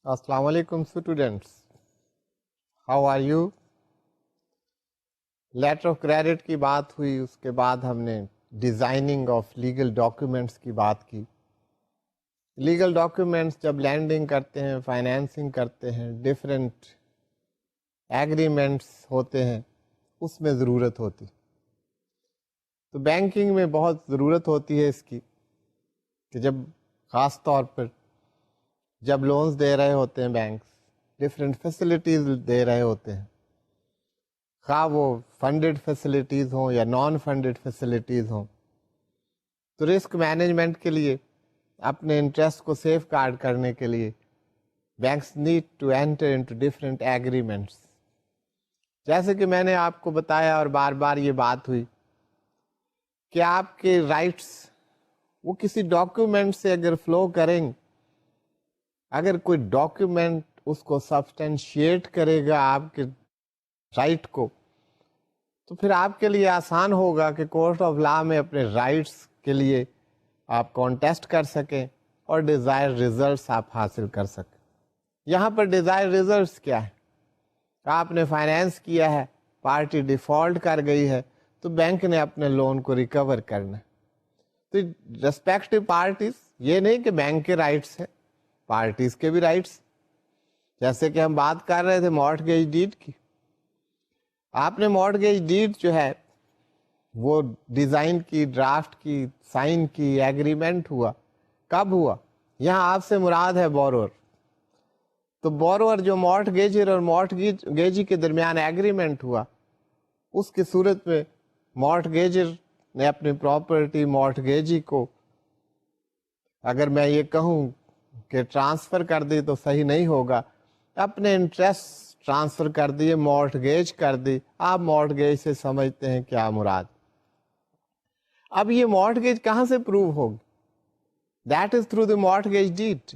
السلام علیکم students, how are you? Letter of credit کی بات ہوئی، اس کے بعد ہم نے ڈیزائننگ آف لیگل ڈاکیومنٹس کی بات کی. لیگل ڈاکیومنٹس جب لینڈنگ کرتے ہیں، فائنینسنگ کرتے ہیں، ڈفرینٹ ایگریمنٹس ہوتے ہیں، اس میں ضرورت ہوتی. تو بینکنگ میں بہت ضرورت ہوتی ہے اس کی کہ جب خاص طور پر جب لونز دے رہے ہوتے ہیں بینکس، ڈفرینٹ فیسلٹیز دے رہے ہوتے ہیں، خواہ وہ فنڈڈ فیسلٹیز ہوں یا نان فنڈڈ فیسلٹیز ہوں، تو رسک مینجمنٹ کے لیے، اپنے انٹرسٹ کو سیف گارڈ کرنے کے لیے banks need to enter into different agreements. جیسے کہ میں نے آپ کو بتایا اور بار بار یہ بات ہوئی کہ آپ کے رائٹس وہ کسی ڈاکیومنٹ سے اگر فلو کریں، اگر کوئی ڈاکیومنٹ اس کو سبسٹینشیٹ کرے گا آپ کے رائٹ کو، تو پھر آپ کے لیے آسان ہوگا کہ کورٹ آف لا میں اپنے رائٹس کے لیے آپ کانٹیسٹ کر سکیں اور ڈیزائر ریزلٹس آپ حاصل کر سکیں. یہاں پر ڈیزائر ریزلٹس کیا ہے؟ آپ نے فائنینس کیا ہے، پارٹی ڈیفالٹ کر گئی ہے، تو بینک نے اپنے لون کو ریکور کرنا ہے. تو ریسپیکٹو پارٹیز، یہ نہیں کہ بینک کے رائٹس ہیں، پارٹیز کے بھی رائٹس. جیسے کہ ہم بات کر رہے تھے مارٹگیج ڈیڈ کی. آپ نے مارٹگیج ڈیڈ جو ہے وہ ڈیزائن کی، ڈرافٹ کی، سائن کی، ایگریمنٹ ہوا. کب ہوا؟ یہاں آپ سے مراد ہے بورور. تو بورور جو مارٹگیجر اور مارٹگیجی کے درمیان ایگریمنٹ ہوا، اس کی صورت میں مارٹگیجر نے اپنی پراپرٹی مارٹگیجی کو، اگر میں یہ کہوں کہ ٹرانسفر کر دی تو صحیح نہیں ہوگا، اپنے انٹرسٹ ٹرانسفر کر دیے، مارٹگیج کر دی. آپ مارٹگیج سے سمجھتے ہیں کیا مراد. اب یہ مارٹگیج کہاں سے پروو ہوگی؟ That is through the mortgage deed.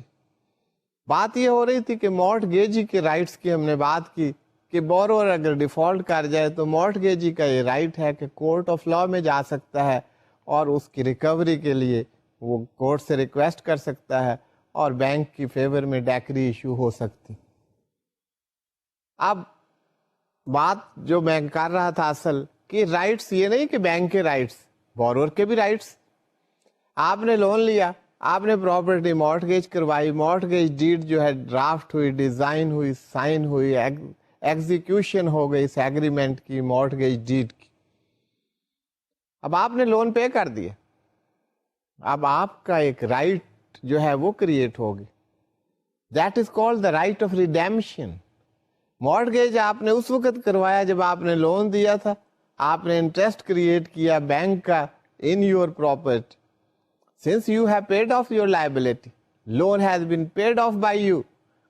بات یہ ہو رہی تھی کہ مارٹگیجی کے رائٹس کی ہم نے بات کی کہ بورور اگر ڈیفالٹ کر جائے تو مارٹگیجی کا یہ رائٹ ہے کہ کورٹ آف لا میں جا سکتا ہے اور اس کی ریکوری کے لیے وہ کورٹ سے ریکویسٹ کر سکتا ہے اور بینک کی فیور میں ڈیکری ایشو ہو سکتی. اب بات جو میں کر رہا تھا اصل کہ رائٹس یہ نہیں کہ بینک کے رائٹس، بورور کے بھی رائٹس. آپ نے لون لیا، آپ نے پراپرٹی مارٹگیج کروائی، مارٹگیج ڈیڈ جو ہے ڈرافٹ ہوئی، ڈیزائن ہوئی، سائن ہوئی، ایگزیکیوشن ہو گئی اس ایگریمنٹ کی، مارٹگیج ڈیڈ کی. اب آپ نے لون پے کر دیا. اب آپ کا ایک رائٹ جو ہے وہ کریٹ ہوگی. That is called the right of redemption. Mortgage آپ نے اس وقت کروایا جب آپ نے لون دیا تھا، آپ نے انٹرسٹ کریٹ کیا بینک کا in your property. Since you have paid off your liability, loan has been paid off by you.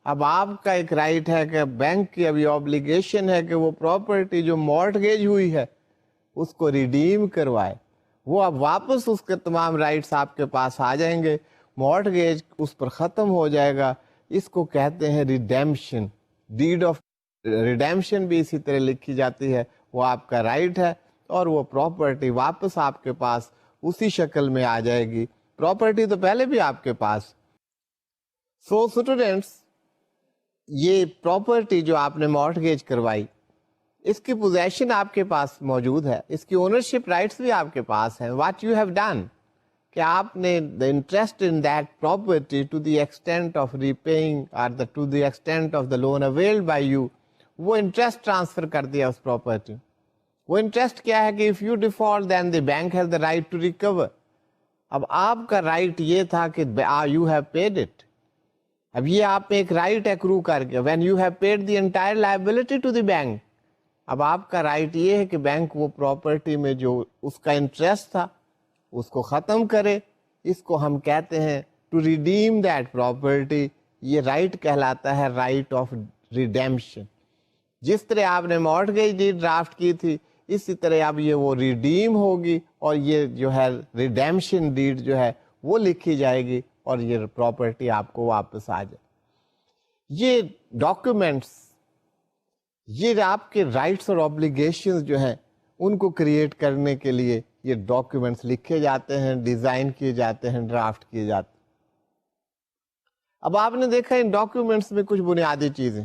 اب آپ کا ایک رائٹ ہے کہ بینک کی ابھی آبلیگیشن ہے کہ وہ پراپرٹی جو مارٹگیج ہوئی ہے اس کو ریڈیم کروائے. وہ اب واپس اس کے تمام رائٹس آپ کے پاس آ جائیں گے، مارٹگیج اس پر ختم ہو جائے گا. اس کو کہتے ہیں ریڈیمشن. ڈیڈ آف ریڈیمشن بھی اسی طرح لکھی جاتی ہے. وہ آپ کا رائٹ ہے اور وہ پراپرٹی واپس آپ کے پاس اسی شکل میں آ جائے گی. پراپرٹی تو پہلے بھی آپ کے پاس. سو اسٹوڈینٹس، یہ پراپرٹی جو آپ نے مارٹگیج کروائی، اس کی پوزیشن آپ کے پاس موجود ہے، اس کی اونرشپ رائٹس بھی آپ کے پاس ہیں. واٹ یو ہیو ڈن کہ آپ نے the interest in that property to the extent of repaying or to the extent of the loan availed by you، وہ انٹرسٹ ٹرانسفر کر دیا اس پراپرٹی. وہ انٹرسٹ کیا ہے کہ if you default then the bank has the right to recover. اب آپ کا رائٹ یہ تھا کہ you have paid it. اب یہ آپ ایک رائٹ ایکرو کر کے when you have paid the entire liability to the bank، اب آپ کا رائٹ یہ ہے کہ بینک وہ پراپرٹی میں جو اس کا انٹرسٹ تھا اس کو ختم کرے. اس کو ہم کہتے ہیں ٹو ریڈیم دیٹ پراپرٹی. یہ رائٹ کہلاتا ہے رائٹ آف ریڈیمشن. جس طرح آپ نے مارٹگیج ڈیڈ ڈرافٹ کی تھی، اسی طرح اب یہ وہ ریڈیم ہوگی اور یہ جو ہے ریڈیمشن ڈیڈ جو ہے وہ لکھی جائے گی اور یہ پراپرٹی آپ کو واپس آ جائے. یہ ڈاکیومنٹس، یہ آپ کے رائٹس اور آبلیگیشنز جو ہیں ان کو کریٹ کرنے کے لیے یہ ڈاکیومنٹس لکھے جاتے ہیں، ڈیزائن کیے جاتے ہیں، ڈرافٹ کیے جاتے ہیں. اب آپ نے دیکھا ان ڈاکیومنٹس میں کچھ بنیادی چیزیں،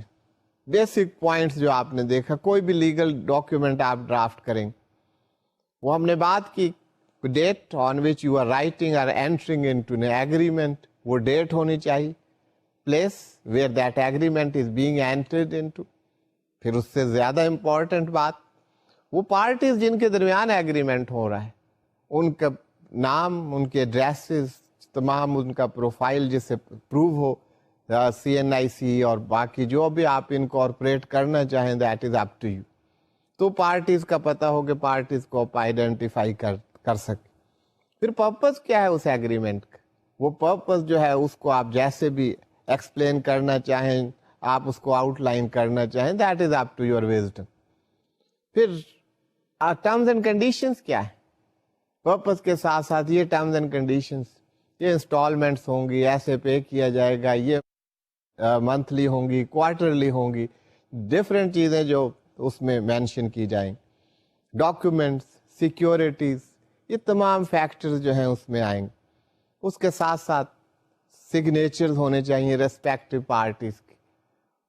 بیسک پوائنٹس جو آپ نے دیکھا، کوئی بھی لیگل ڈاکیومنٹ آپ ڈرافٹ کریں، وہ ہم نے بات کی date on which you are writing اور اینٹرنگ انٹو این ایگریمنٹ، وہ ڈیٹ ہونی چاہیے، place where that agreement is being entered into, پھر اس سے زیادہ امپورٹنٹ بات وہ پارٹیز جن کے درمیان ایگریمنٹ ہو رہا ہے ان کا نام، ان کے ایڈریسز، تمام ان کا پروفائل جس سے پروو ہو، CNIC اور باقی جو بھی آپ انکارپوریٹ کرنا چاہیں that is up to you, تو پارٹیز کا پتہ ہو کہ پارٹیز کو آپ آئیڈینٹیفائی کر سکیں۔ پھر پرپز کیا ہے اس ایگریمنٹ کا، وہ پرپز جو ہے اس کو آپ جیسے بھی ایکسپلین کرنا چاہیں، آپ اس کو آؤٹ لائن کرنا چاہیں، that is up to your wisdom. پھر ٹرمز اینڈ کنڈیشنز کیا ہے، پرپز کے ساتھ ساتھ یہ ٹرمز اینڈ کنڈیشنز، یہ انسٹالمنٹس ہوں گی، ایسے پے کیا جائے گا، یہ منتھلی ہوں گی، کوارٹرلی ہوں گی، ڈفرینٹ چیزیں جو اس میں مینشن کی جائیں، ڈاکیومنٹس، سیکیورٹیز، یہ تمام فیکٹرز جو ہیں اس میں آئیں گے۔ اس کے ساتھ ساتھ سگنیچرز ہونے چاہیے ریسپیکٹو پارٹیز کی،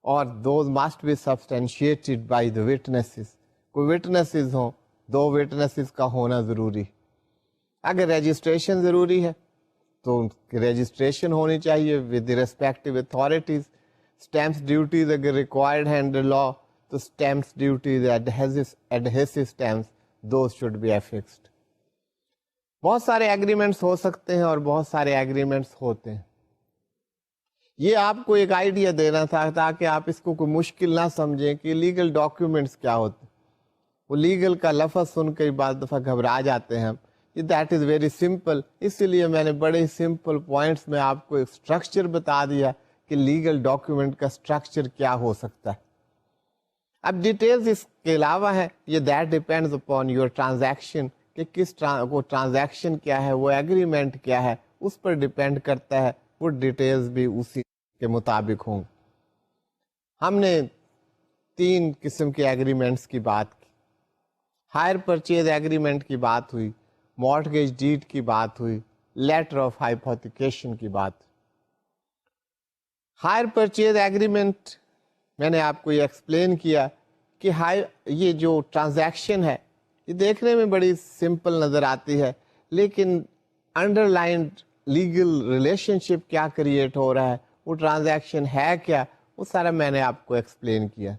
اور those must be substantiated by the witnesses, کوئی وٹنسز ہوں، 2 وٹنسز کا ہونا ضروری۔ اگر رجسٹریشن ضروری ہے تو رجسٹریشن ہونی چاہیے with respective authorities, stamps duties اگر ریکوائرڈ ہیں انڈر لا تو stamps duties, adhesive stamps, those should be affixed. بہت سارے ایگریمنٹس ہو سکتے ہیں اور بہت سارے ایگریمنٹس ہوتے ہیں، یہ آپ کو ایک آئیڈیا دینا تھا تاکہ آپ اس کو کوئی مشکل نہ سمجھیں کہ لیگل ڈاکیومنٹس کیا ہوتے ہیں۔ وہ لیگل کا لفظ سن کے بعض دفعہ گھبرا جاتے ہیں ہم، دیٹ از ویری سمپل، اسی لیے میں نے بڑے سمپل پوائنٹس میں آپ کو ایک اسٹرکچر بتا دیا کہ لیگل ڈاکیومنٹ کا اسٹرکچر کیا ہو سکتا ہے۔ اب ڈیٹیلز اس کے علاوہ ہے، یہ that depends upon your transaction, کہ کس وہ ٹرانزیکشن کیا ہے، وہ ایگریمنٹ کیا ہے، اس پر ڈیپینڈ کرتا ہے، وہ ڈیٹیلز بھی اسی کے مطابق ہوں۔ ہم نے 3 قسم کے ایگریمنٹس کی بات کی، ہائر پرچیز ایگریمنٹ کی بات ہوئی، مارٹگیج ڈیڈ کی بات ہوئی، لیٹر آف ہائپوتھیکیشن کی بات۔ ہائر پرچیز ایگریمنٹ میں نے آپ کو یہ ایکسپلین کیا کہ یہ جو ٹرانزیکشن ہے یہ دیکھنے میں بڑی سمپل نظر آتی ہے، لیکن انڈر لائنڈ لیگل ریلیشن شپ کیا کریٹ ہو رہا ہے، وہ ٹرانزیکشن ہے کیا، وہ سارا میں نے آپ کو ایکسپلین کیا۔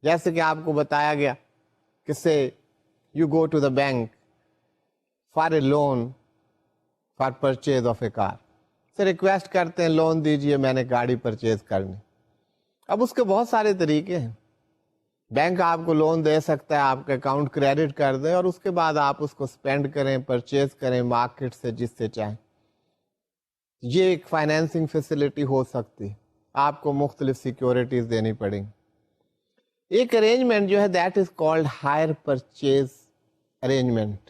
جیسے کہ آپ کو بتایا گیا کہ say you go to the bank for a loan for purchase of a car, say request کرتے ہیں لون دیجئے، میں نے گاڑی پرچیز کرنی۔ اب اس کے بہت سارے طریقے ہیں، بینک آپ کو لون دے سکتا ہے، آپ کا اکاؤنٹ کریڈٹ کر دے اور اس کے بعد آپ اس کو اسپینڈ کریں، پرچیز کریں مارکیٹ سے جس سے چاہیں، یہ ایک فائنینسنگ فیسلٹی ہو سکتی، آپ کو مختلف سیکیورٹیز دینی پڑیں گی۔ ایک ارینجمنٹ جو ہے that is called hire purchase arrangement,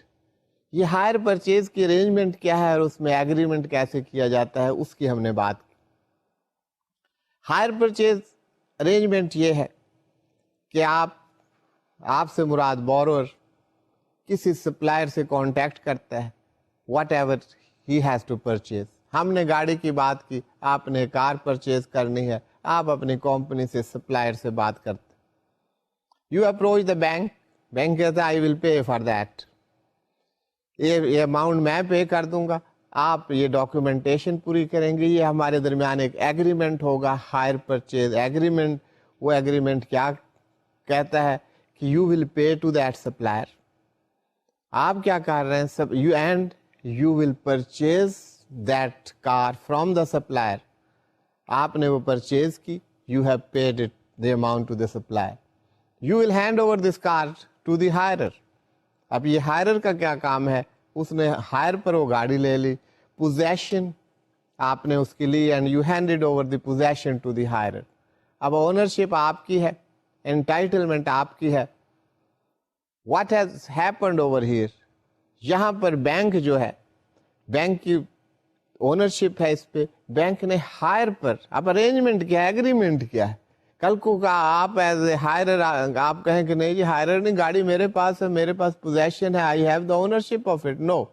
یہ ہائر پرچیز کی ارینجمنٹ کیا ہے اور اس میں ایگریمنٹ کیسے کیا جاتا ہے اس کی ہم نے بات کی۔ ہائر پرچیز ارینجمنٹ یہ ہے کہ آپ سے مراد بورور کسی سپلائر سے کانٹیکٹ کرتا ہے، whatever he has to purchase, ہم نے گاڑی کی بات کی، آپ نے کار پرچیز کرنی ہے، آپ اپنی کمپنی سے سپلائر سے بات کرتے، you approach the bank, bank کہتا ہے آئی ول پے فار دیٹ، یہ اماؤنٹ میں پے کر دوں گا، آپ یہ ڈاکیومنٹیشن پوری کریں گے، یہ ہمارے درمیان ایک ایگریمنٹ ہوگا، ہائر پرچیز ایگریمنٹ۔ وہ ایگریمنٹ کیا کہتا ہے کہ you will pay to that supplier, آپ کیا کر رہے ہیں، you will purchase that car from the supplier, آپ نے وہ پرچیز کی، you have paid it the amount to the supplier, you will hand over this car to the hirer. اب یہ ہائرر کا کیا کام ہے، اس نے ہائر پر وہ گاڑی لے لی، پوزیشن آپ نے اس کی لی، and you handed over the possession to the hirer. اب اونرشپ آپ کی ہے، انٹائٹلمنٹ آپ کی ہے۔ What has happened over here, یہاں پر بینک جو ہے، بینک کی اونرشپ ہے اس پہ، بینک نے ہائر پر، اب ارینجمنٹ کیا ہے، ایگریمنٹ کیا ہے، کل کو آپ ایز اے ہائرر آپ کہیں کہ نہیں جی ہائرر نہیں، گاڑی میرے پاس ہے، میرے پاس پوزیشن ہے، I have the ownership of it, no,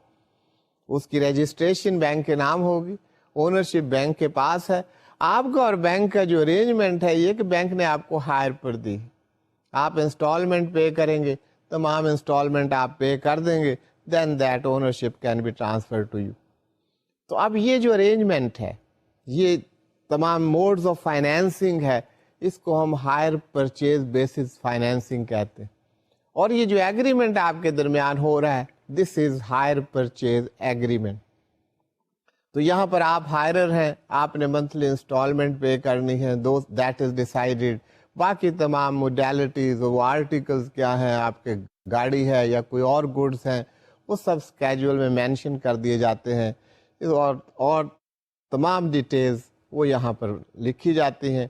اس کی رجسٹریشن بینک کے نام ہوگی، اونرشپ بینک کے پاس ہے، آپ کا اور بینک کا جو ارینجمنٹ ہے یہ کہ بینک نے آپ کو ہائر پر دی, آپ انسٹالمنٹ پے کریں گے, تمام انسٹالمنٹ آپ پے کر دیں گے, then that ownership can be transfer to you. تو اب یہ جو ارینجمنٹ ہے, یہ تمام موڈز آف فائنینسنگ ہے, اس کو ہم ہائر پرچیز بیسس فائنینسنگ کہتے ہیں. اور یہ جو ایگریمنٹ آپ کے درمیان ہو رہا ہے, دس از ہائر پرچیز ایگریمنٹ. تو یہاں پر آپ ہائرر ہیں, آپ نے منتھلی انسٹالمنٹ پے کرنی ہے, دیٹ از ڈیسائیڈڈ. باقی تمام موڈیلٹیز, وہ آرٹیکلز کیا ہیں, آپ کے گاڑی ہے یا کوئی اور گڈس ہیں, وہ سب اسکیجول میں مینشن کر دیے جاتے ہیں, اور تمام ڈیٹیلز وہ یہاں پر لکھی جاتی ہیں.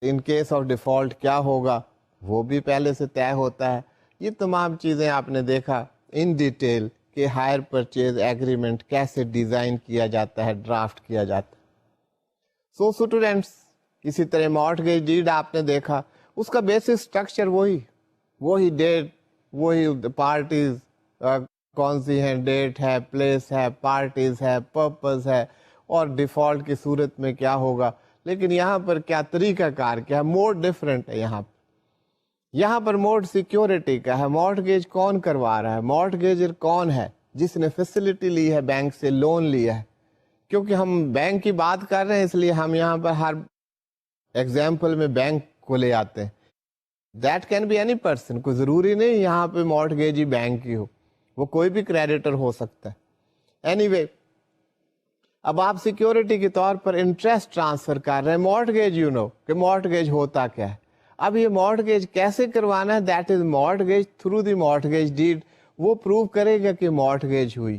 ان کیس آف ڈیفالٹ کیا ہوگا وہ بھی پہلے سے طے ہوتا ہے. یہ تمام چیزیں آپ نے دیکھا ان ڈیٹیل کہ ہائر پرچیز ایگریمنٹ کیسے ڈیزائن کیا جاتا ہے, ڈرافٹ کیا جاتا ہے. سو اسٹوڈینٹس, اسی طرح مارٹگیج ڈیڈ آپ نے دیکھا, اس کا بیسک اسٹرکچر وہی ڈیٹ, وہی پارٹیز کون سی ہیں, ڈیٹ ہے, پلیس ہے, پارٹیز ہے, پرپز ہے, اور ڈیفالٹ کی صورت میں کیا ہوگا. لیکن یہاں پر کیا طریقہ کار کیا ہے, موڈ ڈفرینٹ ہے. یہاں پر موڈ سیکیورٹی کا ہے. مارٹگیج کون کروا رہا ہے, مارٹگیجر کون ہے جس نے فیسلٹی لی ہے, بینک سے لون لیا ہے. کیونکہ ہم بینک کی بات کر رہے ہیں اس لیے ہم یہاں پر ہر ایگزامپل میں بینک کو لے آتے ہیں. That can be any person, کوئی ضروری نہیں یہاں پہ مارٹگیج ہی بینک کی ہو, وہ کوئی بھی کریڈیٹر ہو سکتا ہے. اینی وے, اب آپ سیکیورٹی کے طور پر انٹرسٹ ٹرانسفر کر رہے ہیں. مارٹگیج کہ مارٹگیج ہوتا کیا ہے. اب یہ مارٹگیج کیسے کروانا ہے, that is mortgage through the mortgage deed. وہ پروو کرے گا کہ مارٹگیج ہوئی.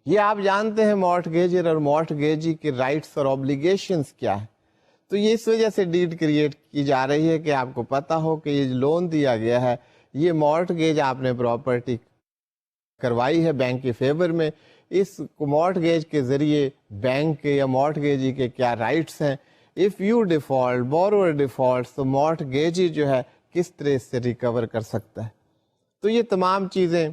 یہ آپ جانتے ہیں مارٹگیجر اور مارٹگیجی کے رائٹس اور اوبلیگیشنز کیا ہے. تو یہ اس وجہ سے ڈیڈ کریٹ کی جا رہی ہے کہ آپ کو پتا ہو کہ یہ لون دیا گیا ہے, یہ مارٹگیج آپ نے پراپرٹی کروائی ہے بینک کے فیور میں. اس مارٹگیج کے ذریعے بینک کے یا مارٹگیجی کے کیا رائٹس ہیں. اف یو ڈیفالٹ, بوروور ڈیفالٹ, تو مارٹگیجی جو ہے کس طرح اس سے ریکور کر سکتا ہے. تو یہ تمام چیزیں,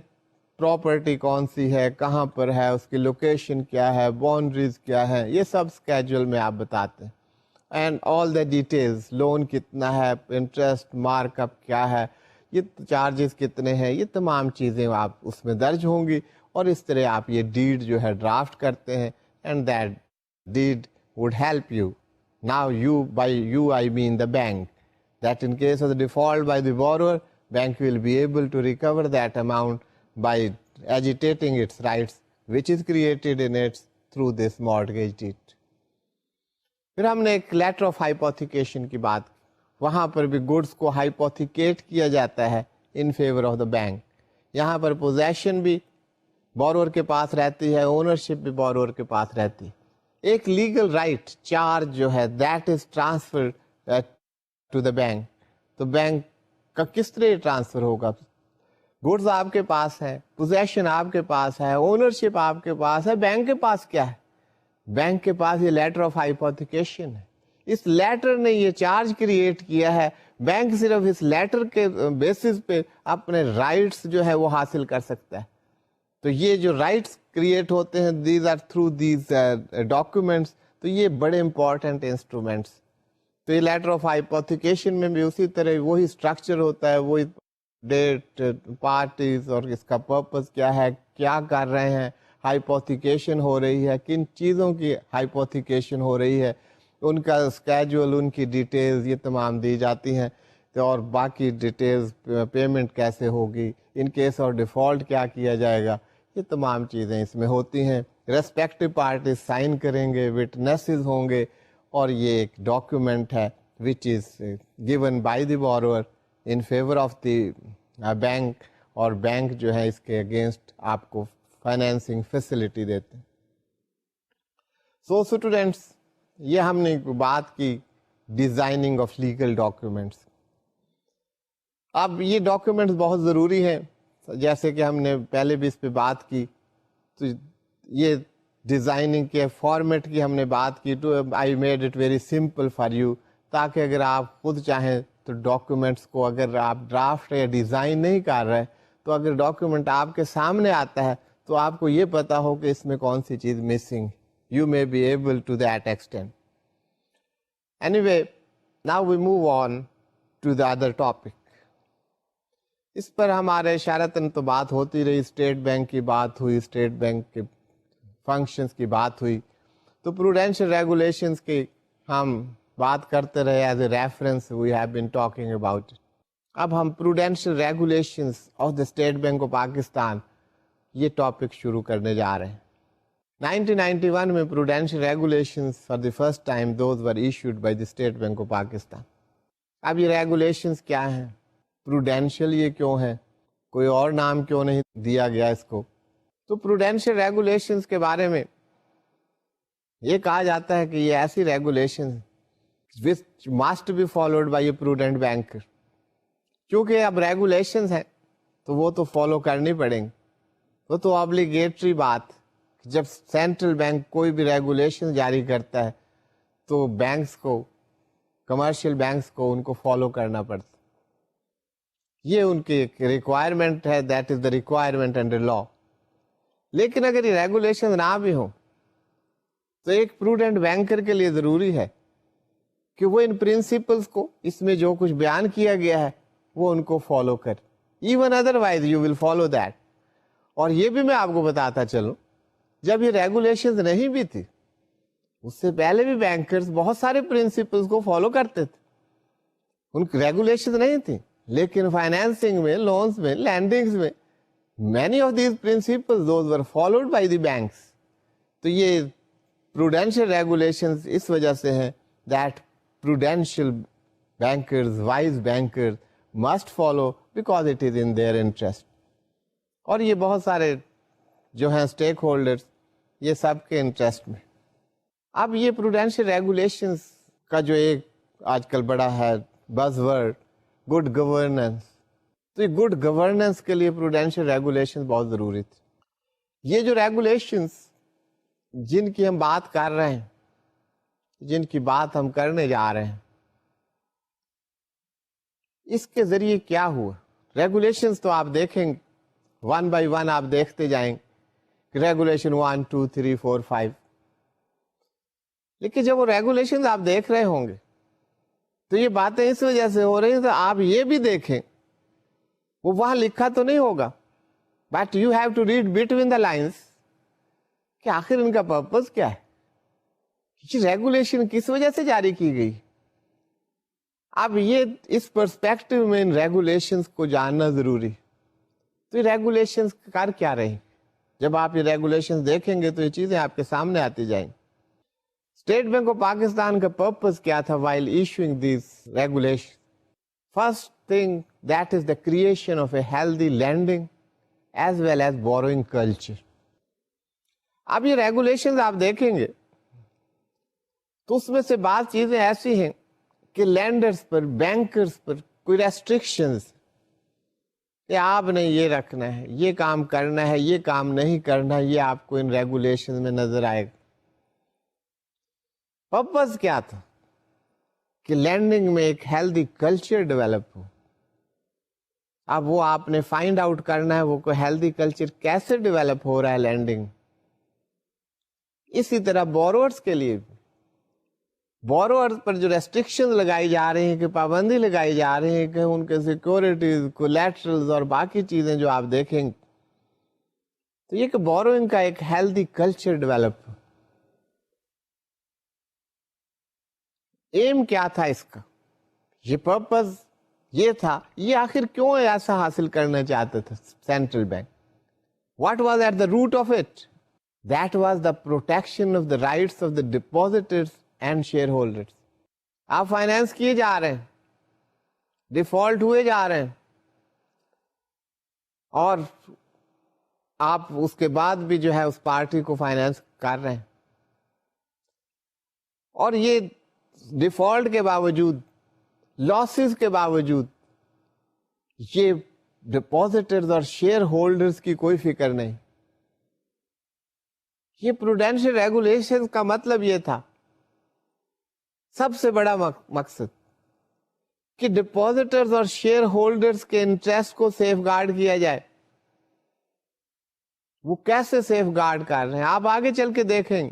پراپرٹی کون سی ہے, کہاں پر ہے, اس کی لوکیشن کیا ہے, باؤنڈریز کیا ہے, یہ سب اسکیجول میں آپ بتاتے ہیں. And all the details, loan کتنا ہے, انٹرسٹ مارک اپ کیا ہے, یہ چارجز کتنے ہیں, یہ تمام چیزیں آپ اس میں درج ہوں گی. اور اس طرح آپ یہ ڈیڈ جو ہے ڈرافٹ کرتے ہیں. And that dead would help you. Now by you I mean the bank, that in case of the default by the borrower, bank will be able to recover that amount by agitating its rights which is created in it through this mortgage deed. پھر ہم نے ایک letter of ہائپوتھیکیشن کی بات کی. وہاں پر بھی goods کو ہائپوتھیکیٹ کیا جاتا ہے ان فیور آف دا بینک. یہاں پر پوزیشن بھی بورور کے پاس رہتی ہے, اونرشپ بھی بورور کے پاس رہتی ہے. ایک لیگل رائٹ چارج جو ہے that is transfer to the bank. تو بینک کا کس طرح ٹرانسفر ہوگا, گڈز آپ کے پاس ہے, پوزیشن آپ کے پاس ہے, اونرشپ آپ کے پاس ہے, بینک کے پاس کیا ہے, بینک کے پاس یہ لیٹر آف ہائپوتھیکیشن ہے. اس لیٹر نے یہ چارج کریٹ کیا ہے, بینک صرف اس لیٹر کے بیسس پہ اپنے رائٹس جو ہے وہ حاصل کر سکتا ہے. تو یہ جو رائٹس کریٹ ہوتے ہیں these are through these documents. تو یہ بڑے امپورٹنٹ انسٹرومینٹس. تو یہ لیٹر آف ہائپوتھیکیشن میں بھی اسی طرح وہی اسٹرکچر ہوتا ہے, وہی ڈیٹ, پارٹیز, اور اس کا پرپز کیا ہے, کیا کر رہے ہیں, ہائپوتھیکیشن ہو رہی ہے, کن چیزوں کی ہائپوتھیکیشن ہو رہی ہے, ان کا اسکیجول, ان کی ڈیٹیلز یہ تمام دی جاتی ہیں. اور باقی ڈیٹیلز, پیمنٹ کیسے ہوگی, ان کیس آف ڈیفالٹ کیا کیا جائے گا, یہ تمام چیزیں اس میں ہوتی ہیں. ریسپیکٹو پارٹیز سائن کریں گے, وٹنسز ہوں گے, اور یہ ایک ڈاکیومنٹ ہے which is given by the borrower in favour of the bank. اور بینک جو ہے اس کے اگینسٹ آپ کو فائنینسنگ فیسلٹی دیتے ہیں. سو اسٹوڈینٹس, یہ ہم نے بات کی ڈیزائننگ آف لیگل ڈاکیومنٹس. اب یہ ڈاکیومنٹس بہت ضروری ہیں, جیسے کہ ہم نے پہلے بھی اس پہ بات کی. تو یہ ڈیزائننگ کے فارمیٹ کی ہم نے بات کی. To I made it very simple for you, تاکہ اگر آپ خود چاہیں تو ڈاکیومنٹس کو, اگر آپ ڈرافٹ یا ڈیزائن نہیں کر رہے, تو اگر ڈاکیومنٹ آپ کے سامنے آتا ہے تو آپ کو یہ پتا ہو کہ اس میں کون سی چیز missing, you may be able to that extent. Anyway, now we move on to the other topic. اس پر ہمارے اشارتاً تو بات ہوتی رہی, اسٹیٹ بینک کی بات ہوئی, اسٹیٹ بینک کے فنکشنز کی بات ہوئی, تو پروڈینشیل ریگولیشنز کی ہم بات کرتے رہے. As a reference we have been talking about it. اب ہم prudential regulations of the State Bank of Pakistan یہ ٹاپک شروع کرنے جا رہے ہیں. 1991 میں prudential regulations for the first time those were issued by the State Bank of Pakistan. اب یہ ریگولیشنز کیا ہیں, پروڈینشیل یہ کیوں ہے, کوئی اور نام کیوں نہیں دیا گیا اس کو؟ تو پروڈینشیل ریگولیشنز کے بارے میں یہ کہا جاتا ہے کہ یہ ایسی regulation which must be followed by a prudent banker. کیونکہ اب ریگولیشنز ہیں تو وہ تو فالو کرنی پڑیں گی, وہ تو obligatory بات. جب سینٹرل بینک کوئی بھی ریگولیشن جاری کرتا ہے تو بینکس کو, کمرشل بینکس کو ان کو فالو کرنا پڑتا. یہ ان کی ایک ریکوائرمنٹ ہے, that is the requirement under law. لیکن اگر یہ ریگولیشن نہ بھی ہوں تو ایک پروڈنٹ بینکر کے لیے ضروری ہے کہ وہ ان پرنسپلس کو, اس میں جو کچھ بیان کیا گیا ہے وہ ان کو فالو کر. Even other wise you will follow that. اور یہ بھی میں آپ کو بتاتا چلوں, جب یہ ریگولیشن نہیں بھی تھی اس سے پہلے بھی بینکرز بہت سارے پرنسپلس کو فالو کرتے تھے. ان کی ریگولیشن نہیں تھی لیکن فائنینسنگ میں, لونز میں, لینڈنگز میں many of these principles those were followed by the banks. تو یہ prudential regulations اس وجہ سے ہیں that prudential bankers, wise bankers must follow because it is in their interest. اور یہ بہت سارے جو ہیں اسٹیک ہولڈرز, یہ سب کے انٹرسٹ میں. اب یہ prudential regulations کا جو ایک آج کل بڑا ہے بز ورڈ, گڈ گورننس, تو یہ گڈ گورننس کے لیے پروڈینشیل ریگولیشن بہت ضروری تھی. یہ جو ریگولیشنز جن کی ہم بات کر رہے ہیں, جن کی بات ہم کرنے جا رہے ہیں, اس کے ذریعے کیا ہوا؟ ریگولیشنز تو آپ دیکھیں ون بائی ون آپ دیکھتے جائیں, ریگولیشن 1 2 3 4 5. لیکن جب وہ ریگولیشنز آپ دیکھ رہے ہوں گے تو یہ باتیں اس وجہ سے ہو رہی ہیں, تو آپ یہ بھی دیکھیں وہ وہاں لکھا تو نہیں ہوگا, but you have to read between the lines کہ آخر ان کا پرپز کیا ہے, یہ ریگولیشن کس وجہ سے جاری کی گئی. اب یہ اس پرسپیکٹو میں ان ریگولیشنز کو جاننا ضروری. تو یہ ریگولیشنز کر کیا رہی, جب آپ یہ ریگولیشنز دیکھیں گے تو یہ چیزیں آپ کے سامنے آتی جائیں. اسٹیٹ بینک آف پاکستان کا پرپز کیا تھا while issuing these regulations? First thing, that is the creation of a healthy lending as well as borrowing culture. اب یہ ریگولیشنز آپ دیکھیں گے تو اس میں سے بعض چیزیں ایسی ہیں کہ لینڈرز پر, بینکرز پر کوئی ریسٹرکشنز کہ آپ نے یہ رکھنا ہے, یہ کام کرنا ہے, یہ کام نہیں کرنا, یہ آپ کو ان ریگولیشنز میں نظر آئے گا. پرپز کیا تھا کہ لینڈنگ میں ایک ہیلدی کلچر ڈیولپ ہو. اب وہ آپ نے فائنڈ آؤٹ کرنا ہے وہ کوئی ہیلدی کلچر کیسے ڈیولپ ہو رہا ہے لینڈنگ. اسی طرح بورورز کے لیے بھی, بورورز پر جو ریسٹرکشن لگائی جا رہی ہیں, کہ پابندی لگائی جا رہی ہیں کہ ان کے سیکورٹیز, کولیٹرلز اور باقی چیزیں جو آپ دیکھیں گے, تو یہ کہ بوروئنگ کا ایک ہیلدی کلچر ڈیولپ. ایم کیا تھا اس کا, یہ پرپز یہ تھا, یہ آخر کیوں ایسا حاصل کرنا چاہتا تھا central bank. What was at the root of it? That was the protection of the rights of the depositors and shareholders. آپ فائنینس کیے جا رہے ہیں, ڈیفالٹ ہوئے جا رہے ہیں, اور آپ اس کے بعد بھی جو ہے اس پارٹی کو فائنینس کر رہے ہیں, اور یہ ڈیفالٹ کے باوجود, لاسز کے باوجود, یہ ڈپوزیٹرز اور شیئر ہولڈرز کی کوئی فکر نہیں. یہ پروڈینشیل ریگولیشن کا مطلب یہ تھا, سب سے بڑا مقصد کہ ڈپوزیٹرز اور شیئر ہولڈرز کے انٹرسٹ کو سیف گارڈ کیا جائے. وہ کیسے سیف گارڈ کر رہے ہیں آپ آگے چل کے دیکھیں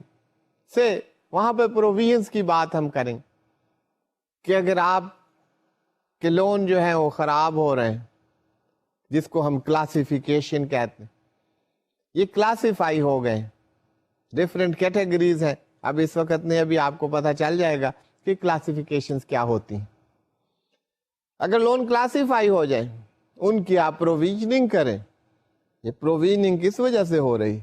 سے, وہاں پہ پروویژنز کی بات ہم کریں. کہ اگر آپ کے لون جو ہیں وہ خراب ہو رہے ہیں، جس کو ہم کلاسیفیکیشن کہتے ہیں، یہ کلاسیفائی ہو گئے، ڈفرینٹ کیٹیگریز ہیں. اب اس وقت نہیں، ابھی آپ کو پتا چل جائے گا کہ کلاسیفیکیشنز کیا ہوتی ہیں. اگر لون کلاسیفائی ہو جائے، ان کی آپ پروویژننگ کریں. یہ پروویژننگ کس وجہ سے ہو رہی؟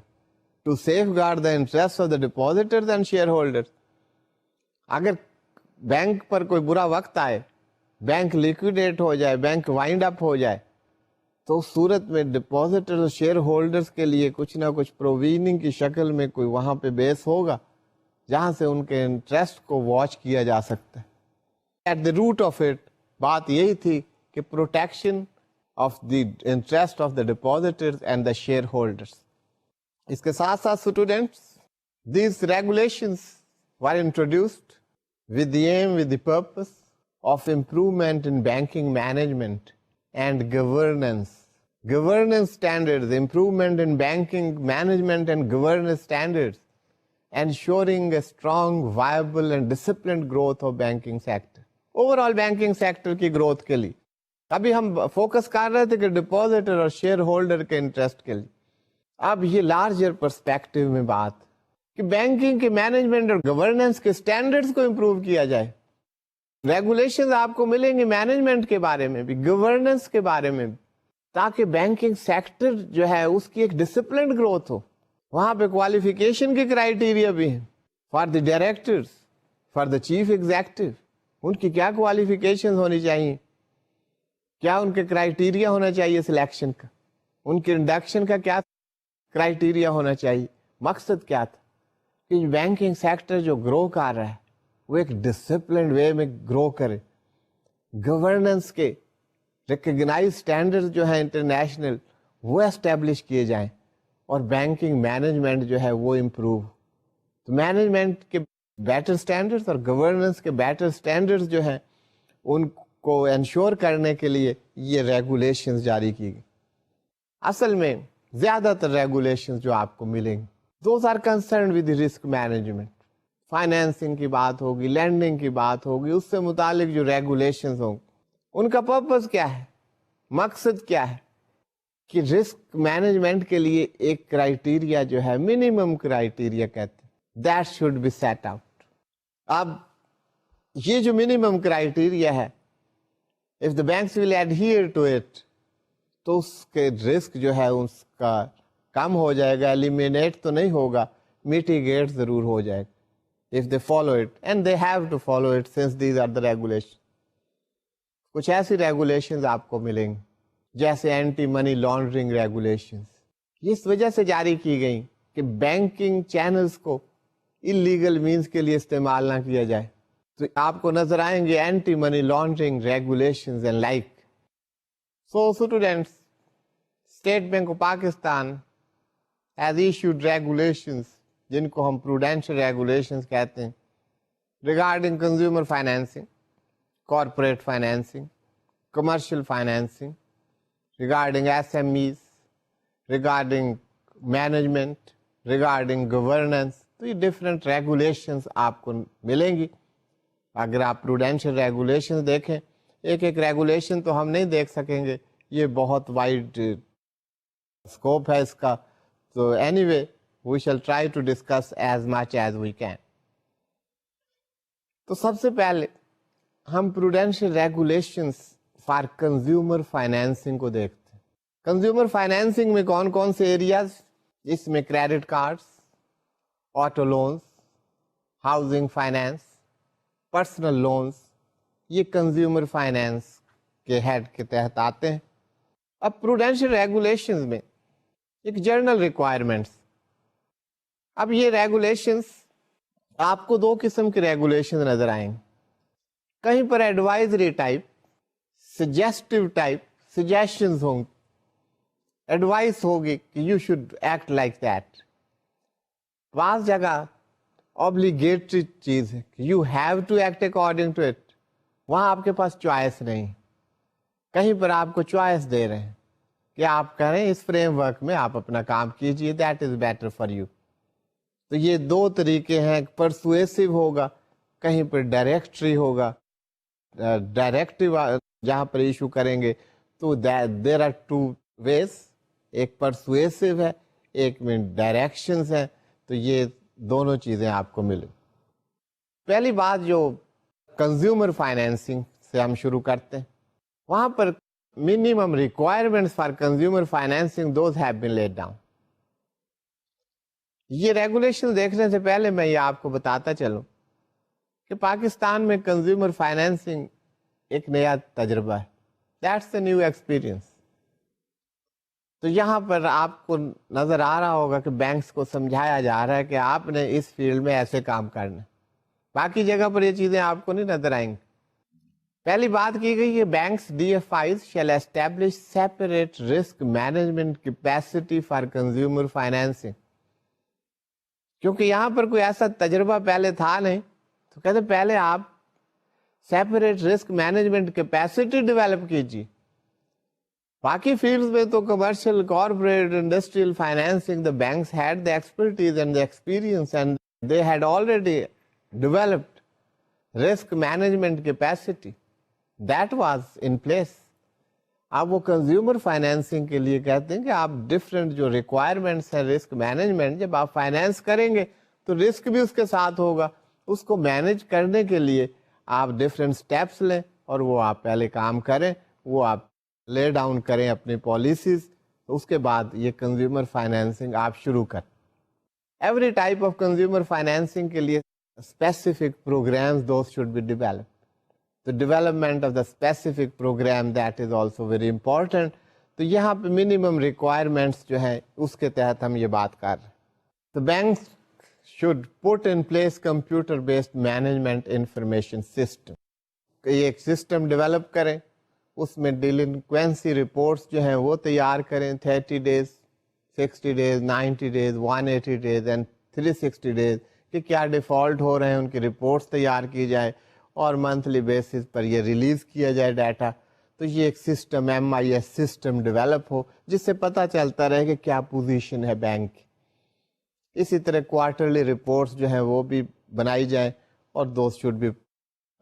To safeguard the interest of the depositors and shareholders. اگر بینک پر کوئی برا وقت آئے، بینک لیکویڈیٹ ہو جائے، بینک وائنڈ اپ ہو جائے، تو اس صورت میں ڈپوزیٹر اور شیئر ہولڈرز کے لیے کچھ نہ کچھ پروویژننگ کی شکل میں کوئی وہاں پہ بیس ہوگا جہاں سے ان کے انٹرسٹ کو واچ کیا جا سکتا ہے. At the root of it بات یہی تھی کہ protection of the interest of the depositors and the shareholders. اس کے ساتھ ساتھ students, these regulations were introduced with the aim, with the purpose of improvement in banking management and governance. Governance standards, improvement in banking management and governance standards, ensuring a strong, viable and disciplined growth of banking sector. Overall banking sector کی growth کے لیے ابھی ہم focus کر رہے تھے کہ depositor اور شیئر ہولڈر کے انٹرسٹ کے لیے. اب یہ لارجر پرسپیکٹو میں بات کہ بینکنگ کے مینجمنٹ اور گورننس کے سٹینڈرڈز کو امپروو کیا جائے. ریگولیشنز آپ کو ملیں گے مینجمنٹ کے بارے میں بھی، گورننس کے بارے میں بھی، تاکہ بینکنگ سیکٹر جو ہے اس کی ایک ڈسپلنڈ گروتھ ہو. وہاں پہ کوالیفیکیشن کے کرائیٹیریا بھی ہیں for the directors, for the chief executive. ان کی کیا کوالیفیکیشن ہونی چاہیے، کیا ان کے کرائیٹیریا ہونا چاہیے سلیکشن کا، ان کے انڈکشن کا کیا کرائیٹیریا ہونا چاہیے. مقصد کیا تھا کہ بینکنگ سیکٹر جو گرو کر رہا ہے وہ ایک ڈسپلنڈ وے میں گرو کرے. گورننس کے ریکگنائز اسٹینڈرڈ جو ہیں انٹرنیشنل وہ اسٹیبلش کیے جائیں اور بینکنگ مینجمنٹ جو ہے وہ امپروو. تو مینجمنٹ کے بیٹر اسٹینڈرڈز اور گورننس کے بیٹر اسٹینڈرڈز جو ہیں ان کو انشور کرنے کے لیے یہ ریگولیشنز جاری کی گئی. اصل میں زیادہ تر ریگولیشنز جو آپ کو ملیں گے those are concerned with risk management. Financing کی بات ہوگی، لینڈنگ کی بات ہوگی، اس سے متعلق جو ریگولیشنز ہوں ان کا پرپز کیا ہے، مقصد کیا ہے کہ رسک مینجمنٹ کے لیے ایک کرائیٹیریا جو ہے منیمم کرائیٹیریا کہتے ہیں، that should be set out. اب یہ جو منیمم کرائیٹیریا ہے if the banks will adhere to it تو اس کے رسک جو ہے اس کا کم ہو جائے گا، ایلیمینیٹ تو نہیں ہوگا، میٹیگیٹ ضرور ہو جائے گا if they follow it, and they have to follow it since these are the regulations. کچھ ایسی ریگولیشنز آپ کو ملیں گی جیسے اینٹی منی لانڈرنگ ریگولیشنز. یہ اس وجہ سے جاری کی گئی کہ بینکنگ چینلز کو انلیگل مینز کے لیے استعمال نہ کیا جائے. تو آپ کو نظر آئیں گے anti money laundering regulations and like. So students, State Bank of Pakistan has issued regulations جن کو ہم پروڈینشل ریگولیشنز کہتے ہیں regarding consumer financing, corporate financing, commercial financing, regarding SMEs, regarding management, regarding governance. تو یہ ڈفرینٹ ریگولیشنز آپ کو ملیں گی. اگر آپ پروڈینشل ریگولیشنز دیکھیں، ایک ایک ریگولیشن تو ہم نہیں دیکھ سکیں گے، یہ بہت وائڈ اسکوپ ہے اس کا. So anyway, we shall try to discuss as much as we can. تو سب سے پہلے ہم prudential regulations for consumer financing کو دیکھتے ہیں. کنزیومر فائنینسنگ میں کون کون سے ایریاز؟ اس میں credit cards, auto loans, housing finance, personal loans, یہ کنزیومر فائنینس کے ہیڈ کے تحت آتے ہیں. اب پروڈینشل ریگولیشنز میں ایک جرنل ریکوائرمنٹس. اب یہ ریگولیشنز آپ کو دو قسم کے ریگولیشن نظر آئیں گے. کہیں پر advisory type, suggestive type suggestions ہوں گے، ایڈوائس ہوگی کہ you should act like that. بعض جگہ اوبلیگیٹری چیز ہے کہ you have to act according to it, وہاں آپ کے پاس چوائس نہیں. کہیں پر آپ کو چوائس دے رہے ہیں کہ آپ کریں اس فریم ورک میں آپ اپنا کام کیجئے، that is better for you. تو یہ دو طریقے ہیں، پرسویسو ہوگا، کہیں پر ڈائریکٹری ہوگا. ڈائریکٹو جہاں پر ایشو کریں گے تو دیر آر ٹو ویز, ایک پرسویسو ہے, ایک میں ڈائریکشنز ہیں, تو یہ دونوں چیزیں آپ کو ملیں. پہلی بات جو کنزیومر فائنینسنگ سے ہم شروع کرتے ہیں, وہاں پر minimum requirements for consumer financing those have been laid down. یہ ریگولیشن دیکھنے سے پہلے میں یہ آپ کو بتاتا چلوں کہ پاکستان میں کنزیومر فائنینسنگ ایک نیا تجربہ ہے. That's a new experience. تو یہاں پر آپ کو نظر آ رہا ہوگا کہ بینکس کو سمجھایا جا رہا ہے کہ آپ نے اس فیلڈ میں ایسے کام کرنا. باقی جگہ پر یہ چیزیں آپ کو نہیں نظر آئیں گی. پہلی بات کی گئی ہے banks D F Is shall establish separate risk management capacity for consumer financing. کیونکہ یہاں پر کوئی ایسا تجربہ پہلے تھا نہیں, تو کہتے پہلے آپ separate risk management capacity develop کیجیے. باقی فیلڈز میں تو commercial, corporate, industrial financing, the banks had the expertise and the experience and they had already developed risk management capacity. That was in place. اب وہ کنزیومر فائنینسنگ کے لیے کہتے ہیں کہ آپ ڈفرینٹ جو ریکوائرمنٹس ہیں رسک مینجمنٹ, جب آپ فائنینس کریں گے تو رسک بھی اس کے ساتھ ہوگا. اس کو مینج کرنے کے لیے آپ ڈفرینٹ اسٹیپس لیں اور وہ آپ پہلے کام کریں, وہ آپ لے ڈاؤن کریں اپنی پالیسیز. اس کے بعد یہ کنزیومر فائنینسنگ آپ شروع کریں. Every type of consumer financing کے لیے specific programmes those should be develop. The development of the specific program that is also very important. تو یہاں پہ منیمم ریکوائرمنٹس جو ہیں اس کے تحت ہم یہ بات کر رہے ہیں. The banks should put in place computer based management information system. یہ ایک سسٹم ڈیولپ کریں, اس میں ڈیلنکوینسی رپورٹس جو ہیں وہ تیار کریں 30 days, 60 days, 90 days, 180 days and 360 days کہ کیا ڈیفالٹ ہو رہے ہیں, ان کی رپورٹس تیار کی جائے اور منتھلی بیسس پر یہ ریلیز کیا جائے ڈیٹا. تو یہ ایک سسٹم MIS سسٹم ڈیولپ ہو جس سے پتہ چلتا رہے کہ کیا پوزیشن ہے بینک کی. اسی طرح کوارٹرلی رپورٹس جو ہیں وہ بھی بنائی جائیں اور those should be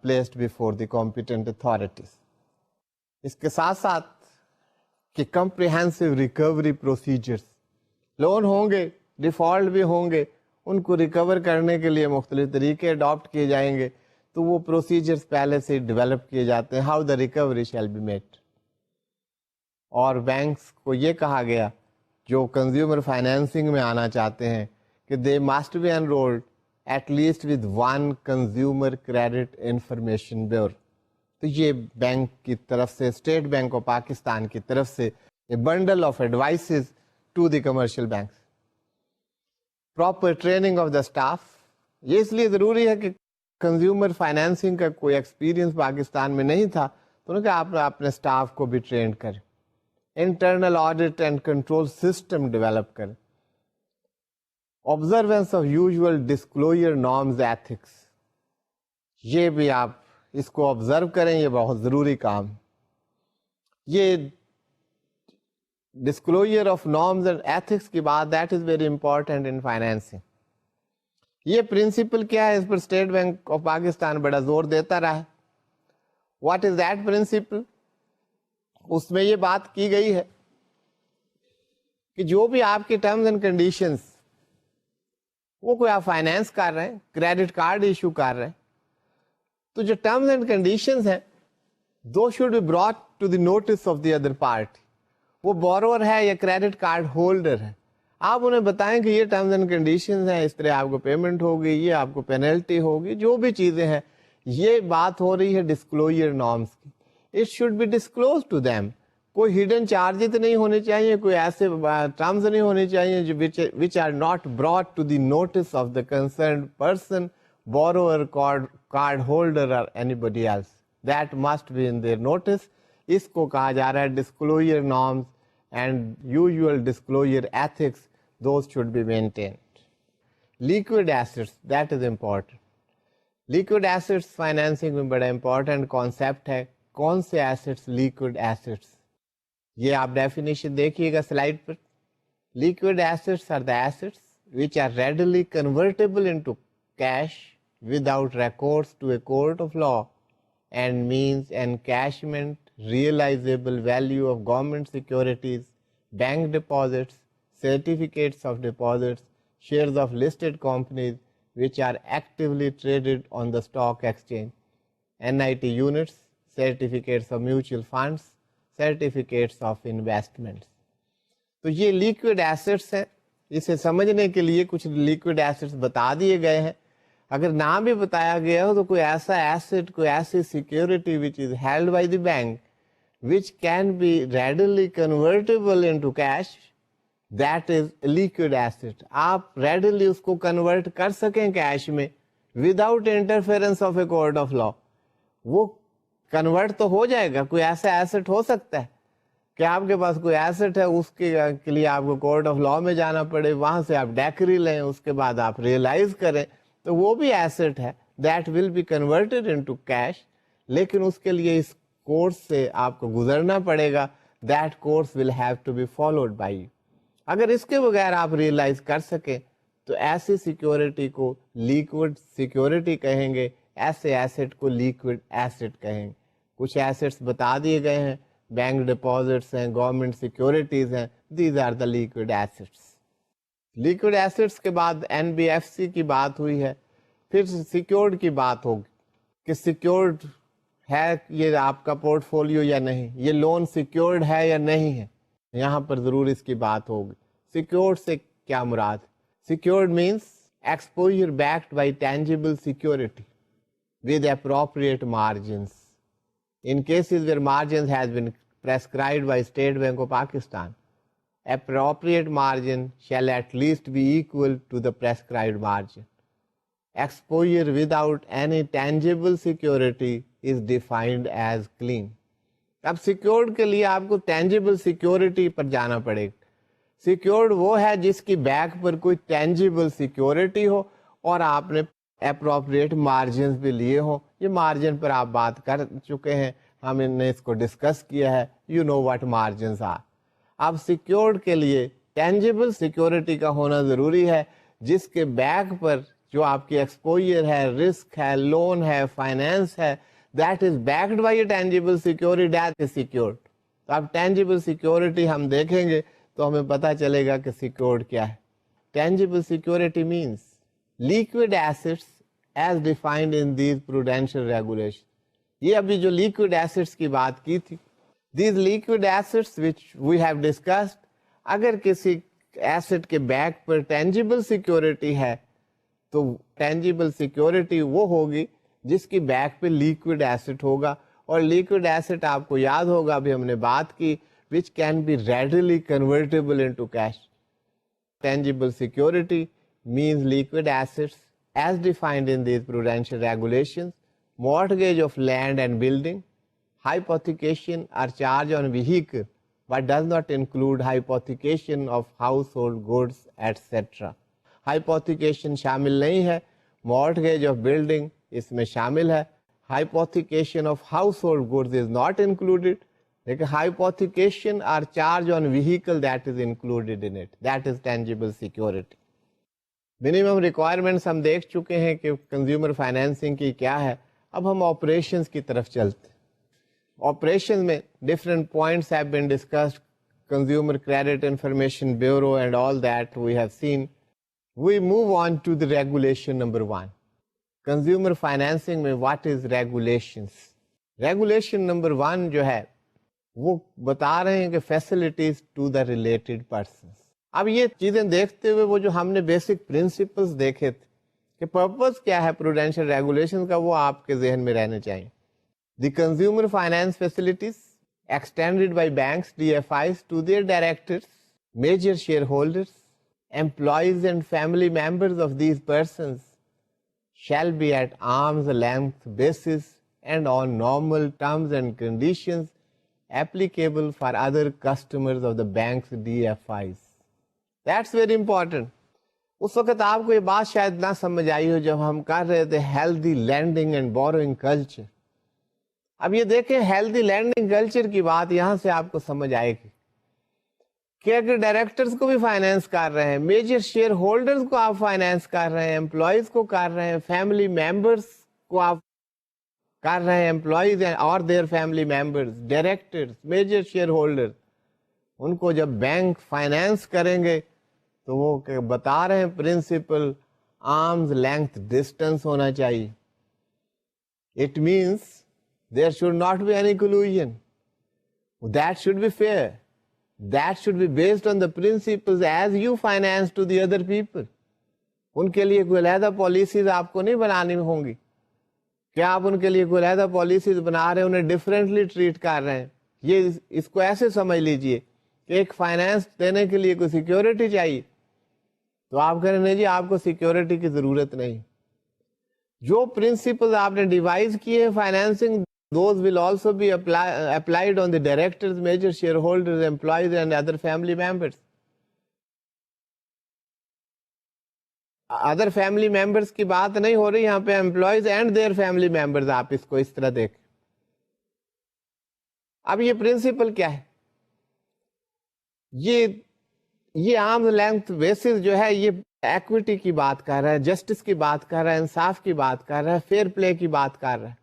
placed before the competent authorities. اس کے ساتھ ساتھ کہ کمپریہنسو ریکوری پروسیجرز, لون ہوں گے, ڈیفالٹ بھی ہوں گے, ان کو ریکور کرنے کے لیے مختلف طریقے اڈاپٹ کیے جائیں گے. تو وہ پروسیجرز پہلے سے ڈیولپ کیے جاتے ہیں, how the recovery shall be made. اور بینکس کو یہ کہا گیا جو کنزیومر فائنینسنگ میں آنا چاہتے ہیں کہ they must be enrolled at least with one consumer credit information bureau. تو یہ بینک کی طرف سے, اسٹیٹ بینک آف پاکستان کی طرف سے a bundle of advices to the commercial banks. Proper training of the staff, یہ اس لیے ضروری ہے کہ کنزیومر فائنینسنگ کا کوئی ایکسپیرینس پاکستان میں نہیں تھا, تو انہوں نے کہا آپ اپنے اسٹاف کو بھی ٹرین کریں. Internal audit and control system develop کریں. Observance of usual disclosure norms ethics, یہ بھی آپ اس کو آبزرو کریں, یہ بہت ضروری کام. یہ disclosure of norms and ethics کی بات, that is very important in financing. یہ پرنسپل کیا ہے, اس پر اسٹیٹ بینک آف پاکستان بڑا زور دیتا رہا ہے. What is that principle? اس میں یہ بات کی گئی ہے کہ جو بھی آپ کے ٹرمز اینڈ کنڈیشنز, وہ کوئی آپ فائنینس کر رہے ہیں, کریڈٹ کارڈ ایشو کر رہے ہیں, تو جو ٹرمز اینڈ کنڈیشنز ہیں those should be brought to the notice of the other party. وہ بورور ہے یا کریڈٹ کارڈ ہولڈر ہے, آپ انہیں بتائیں کہ یہ ٹرمز اینڈ کنڈیشنز ہیں, اس طرح آپ کو پیمنٹ ہوگی, یہ آپ کو پینلٹی ہوگی, جو بھی چیزیں ہیں. یہ بات ہو رہی ہے ڈسکلوجر نارمز کی. It should be disclose to them. کوئی ہڈن چارجز نہیں ہونے چاہیے, کوئی ایسے ٹرمز نہیں ہونے چاہیے جو which are not brought to the notice of the concerned person, borrower, card holder or anybody else. That must be in their notice. اس کو کہا جا رہا ہے disclosure norms and usual disclosure ethics, those should be maintained. Liquid assets, that is important. Liquid assets financing میں بڑا important concept ہے. کون سے ایسٹس لیکوڈ ایسٹس, یہ آپ ڈیفینیشن دیکھیے گا سلائڈ پر. Liquid assets are the assets which are readily convertible into cash without recourse to a court of law. and means encashment, realizable value of government securities, bank deposits, certificates of deposits, shares of listed companies which are actively traded on the stock exchange, NIT units, certificates of mutual funds, certificates of investments. تو یہ liquid assets ہیں. اسے سمجھنے کے لیے کچھ liquid assets بتا دیے گئے ہیں. اگر نہ بھی بتایا گیا ہو تو کوئی ایسا ایسٹ, کوئی ایسی security which is held by the bank which can be readily convertible into cash, that is liquid asset. آپ ریڈلی اس کو کنورٹ کر سکیں کیش میں without interference of a court of law. وہ کنورٹ تو ہو جائے گا. کوئی ایسا ایسٹ ہو سکتا ہے کہ آپ کے پاس کوئی ایسٹ ہے, اس کے لیے آپ کو کورٹ آف لا میں جانا پڑے, وہاں سے آپ ڈیکری لیں, اس کے بعد آپ ریئلائز کریں, تو وہ بھی ایسٹ ہے. That will be converted into cash. لیکن اس کے لیے اس کورس سے آپ کو گزرنا پڑے گا. That course will have to be followed by you. اگر اس کے بغیر آپ ریئلائز کر سکیں تو ایسی سیکورٹی کو لیکوڈ سیکورٹی کہیں گے, ایسے ایسٹ کو لیکوڈ ایسٹ کہیں گے. کچھ ایسٹس بتا دیے گئے ہیں, بینک ڈپازٹس ہیں, گورنمنٹ سیکورٹیز ہیں. These are the liquid assets. Liquid assets کے بعد NBFC کی بات ہوئی ہے. پھر سیکورڈ کی بات ہوگی کہ سیکورڈ ہے یہ آپ کا پورٹ فولیو یا نہیں, یہ لون سیکورڈ ہے یا نہیں ہے. یہاں پر ضرور اس کی بات ہوگی. سیکورڈ سے کیا مراد؟ Secured means exposure backed by tangible security with appropriate margins. In cases where margins has been prescribed by State Bank of Pakistan, appropriate margin shall at least be equal to the prescribed margin. Exposure without any tangible security is defined as clean. اب secured کے لیے آپ کو tangible security پر جانا پڑے گا. Secured وہ ہے جس کی بیک پر کوئی ٹینجیبل سیکورٹی ہو اور آپ نے اپروپریٹ مارجنز بھی لیے ہوں. یہ مارجن پر آپ بات کر چکے ہیں, ہم نے اس کو ڈسکس کیا ہے. You know what margins are. اب سیکورڈ کے لیے ٹینجیبل سیکورٹی کا ہونا ضروری ہے جس کے بیک پر جو آپ کی ایکسپوجر ہے, رسک ہے, لون ہے, فائنینس ہے, that is backed by a tangible security, that is secured. تو اب tangible security ہم دیکھیں گے تو ہمیں پتا چلے گا کہ secured کیا ہے. Tangible security means liquid assets as defined in these prudential regulations. یہ ابھی جو liquid assets کی بات کی تھی, these liquid assets which we have discussed, اگر کسی asset کے بیک پر tangible security ہے تو tangible security وہ ہوگی جس کی بیک پہ لیکوڈ ایسٹ ہوگا. اور لیکوڈ ایسٹ آپ کو یاد ہوگا ابھی ہم نے بات کی, which can be readily convertible into cash. Tangible security means liquid assets as defined in these prudential regulations. Mortgage of land and building, hypothecation or charge on vehicle, but does not include hypothecation of household goods etc. Hypothecation شامل نہیں ہے. Mortgage of building اس میں شامل ہے. Hypothecation of household goods is not included, لیکن hypothecation اور charge on vehicle that is included in it. That is tangible security. Minimum requirements ہم دیکھ چکے ہیں کہ کنزیومر فائنینسنگ کی کیا ہے. اب ہم آپریشنز کی طرف چلتے. آپریشن میں different points have been discussed, consumer credit information bureau and all that we have seen. We move on to the regulation number 1. Consumer financing میں what is regulations. Regulation number 1 جو ہے وہ بتا رہے ہیں کہ facilities to the related persons. اب یہ چیزیں دیکھتے ہوئے وہ جو ہم نے بیسک پرنسپلز دیکھے تھے کہ پرپز کیا ہے پروڈینشیل ریگولیشن کا, وہ آپ کے ذہن میں رہنے چاہیے. The consumer finance facilities extended by banks DFIs to their directors, major share holders, employees and family members of these persons shall be at arm's length basis and on normal terms and conditions applicable for other customers of the bank's DFIs. That's very important. اس وقت آپ کو یہ بات شاید نہ سمجھ آئی ہو جب ہم کر رہے تھے healthy lending and borrowing culture. اب یہ دیکھیں healthy lending culture کی بات یہاں سے آپ کو سمجھ آئے گی کہ اگر ڈائریکٹرز کو بھی فائنینس کر رہے ہیں, میجر شیئر ہولڈرز کو آپ فائنینس کر رہے ہیں, امپلائیز کو کر رہے ہیں, فیملی ممبرز کو آپ کر رہے ہیں امپلائیز اور their family members, directors, major shareholder, ان کو جب بینک فائنینس کریں گے تو وہ بتا رہے ہیں پرنسپل آرمز لینتھ ڈسٹینس ہونا چاہیے. It means there should not be any collusion. That should be fair. That should be based on the principles as you finance to the other people. ان کے لیے کوئی علیحدہ پالیسیز آپ کو نہیں بنانی ہوں گی کہ آپ ان کے لیے کوئی علیحدہ پالیسیز بنا رہے ہیں, انہیں ڈفرینٹلی ٹریٹ کر رہے ہیں. یہ اس کو ایسے سمجھ لیجئے کہ ایک فائنینس دینے کے لیے کوئی سیکیورٹی چاہیے تو آپ کہہ رہے ہیں نہیں جی آپ کو سیکیورٹی کی ضرورت نہیں. جو پرنسپل آپ نے ڈیوائز کیے ہیں financing, those will also be applied on the directors, major shareholders, employees and other family members. Other family members کی بات نہیں ہو رہی یہاں پہ, employees and their family members. آپ اس کو اس طرح دیکھیں. اب یہ پرنسپل کیا ہے؟ یہ آرمز لینتھ بیسس جو ہے یہ ایکوٹی کی بات کر رہا ہے, جسٹس کی بات کر رہا ہے, انصاف کی بات کر رہا ہے, فیئر پلے کی بات کر رہا ہے.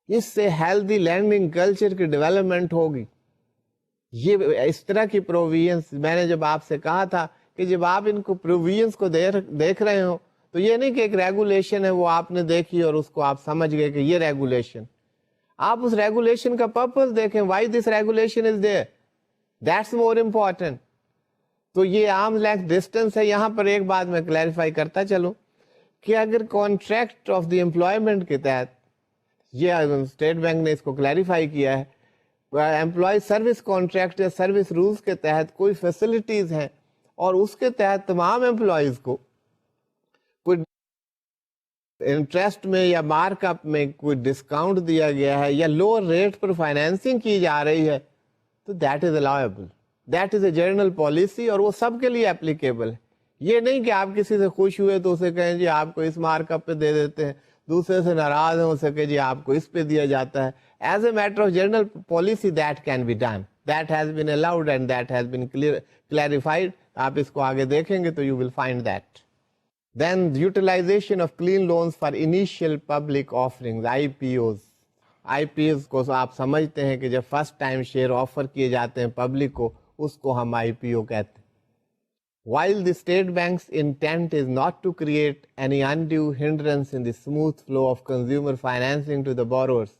اس سے ہیلدی لینڈنگ کلچر کی ڈیولپمنٹ ہوگی. یہ اس طرح کی پروویژنس میں نے جب آپ سے کہا تھا کہ جب آپ ان کو پروویژنس کو دیکھ رہے ہو تو یہ نہیں کہ ایک ریگولیشن ہے وہ آپ نے دیکھی اور اس کو آپ سمجھ گئے کہ یہ ریگولیشن. آپ اس ریگولیشن کا پرپز دیکھیں, why this regulation is there, that's more important. تو یہ آرمز لینتھ ڈسٹینس ہے. یہاں پر ایک بات میں کلیریفائی کرتا چلوں کہ اگر کانٹریکٹ آف دی امپلائمنٹ کے تحت, یہ اسٹیٹ بینک نے اس کو کلیریفائی کیا ہے, امپلائی سروس کانٹریکٹ یا سروس رولز کے تحت کوئی فیسلٹیز ہیں اور اس کے تحت تمام امپلائیز کو کوئی انٹرسٹ میں یا مارک اپ میں کوئی ڈسکاؤنٹ دیا گیا ہے یا لوور ریٹ پر فائنینسنگ کی جا رہی ہے تو that is allowable, that is a general policy اور وہ سب کے لیے اپلیکیبل ہے. یہ نہیں کہ آپ کسی سے خوش ہوئے تو اسے کہیں جی آپ کو اس مارک اپ پہ دے دیتے ہیں, دوسرے سے ناراض ہیں اسے کہ جی آپ کو اس پہ دیا جاتا ہے. As a matter of general policy that can be done, that has been allowed and that has been clarified. آپ اس کو آگے دیکھیں گے تو you will find that. Then utilisation of clean loans for initial public offering, I P Os. I P Os کو آپ سمجھتے ہیں کہ جب فرسٹ ٹائم شیئر آفر کیے جاتے ہیں پبلک کو, اس کو ہم آئی پی او کہتے ہیں. While the state bank's intent is not to create any undue hindrance in the smooth flow of consumer financing to the borrowers,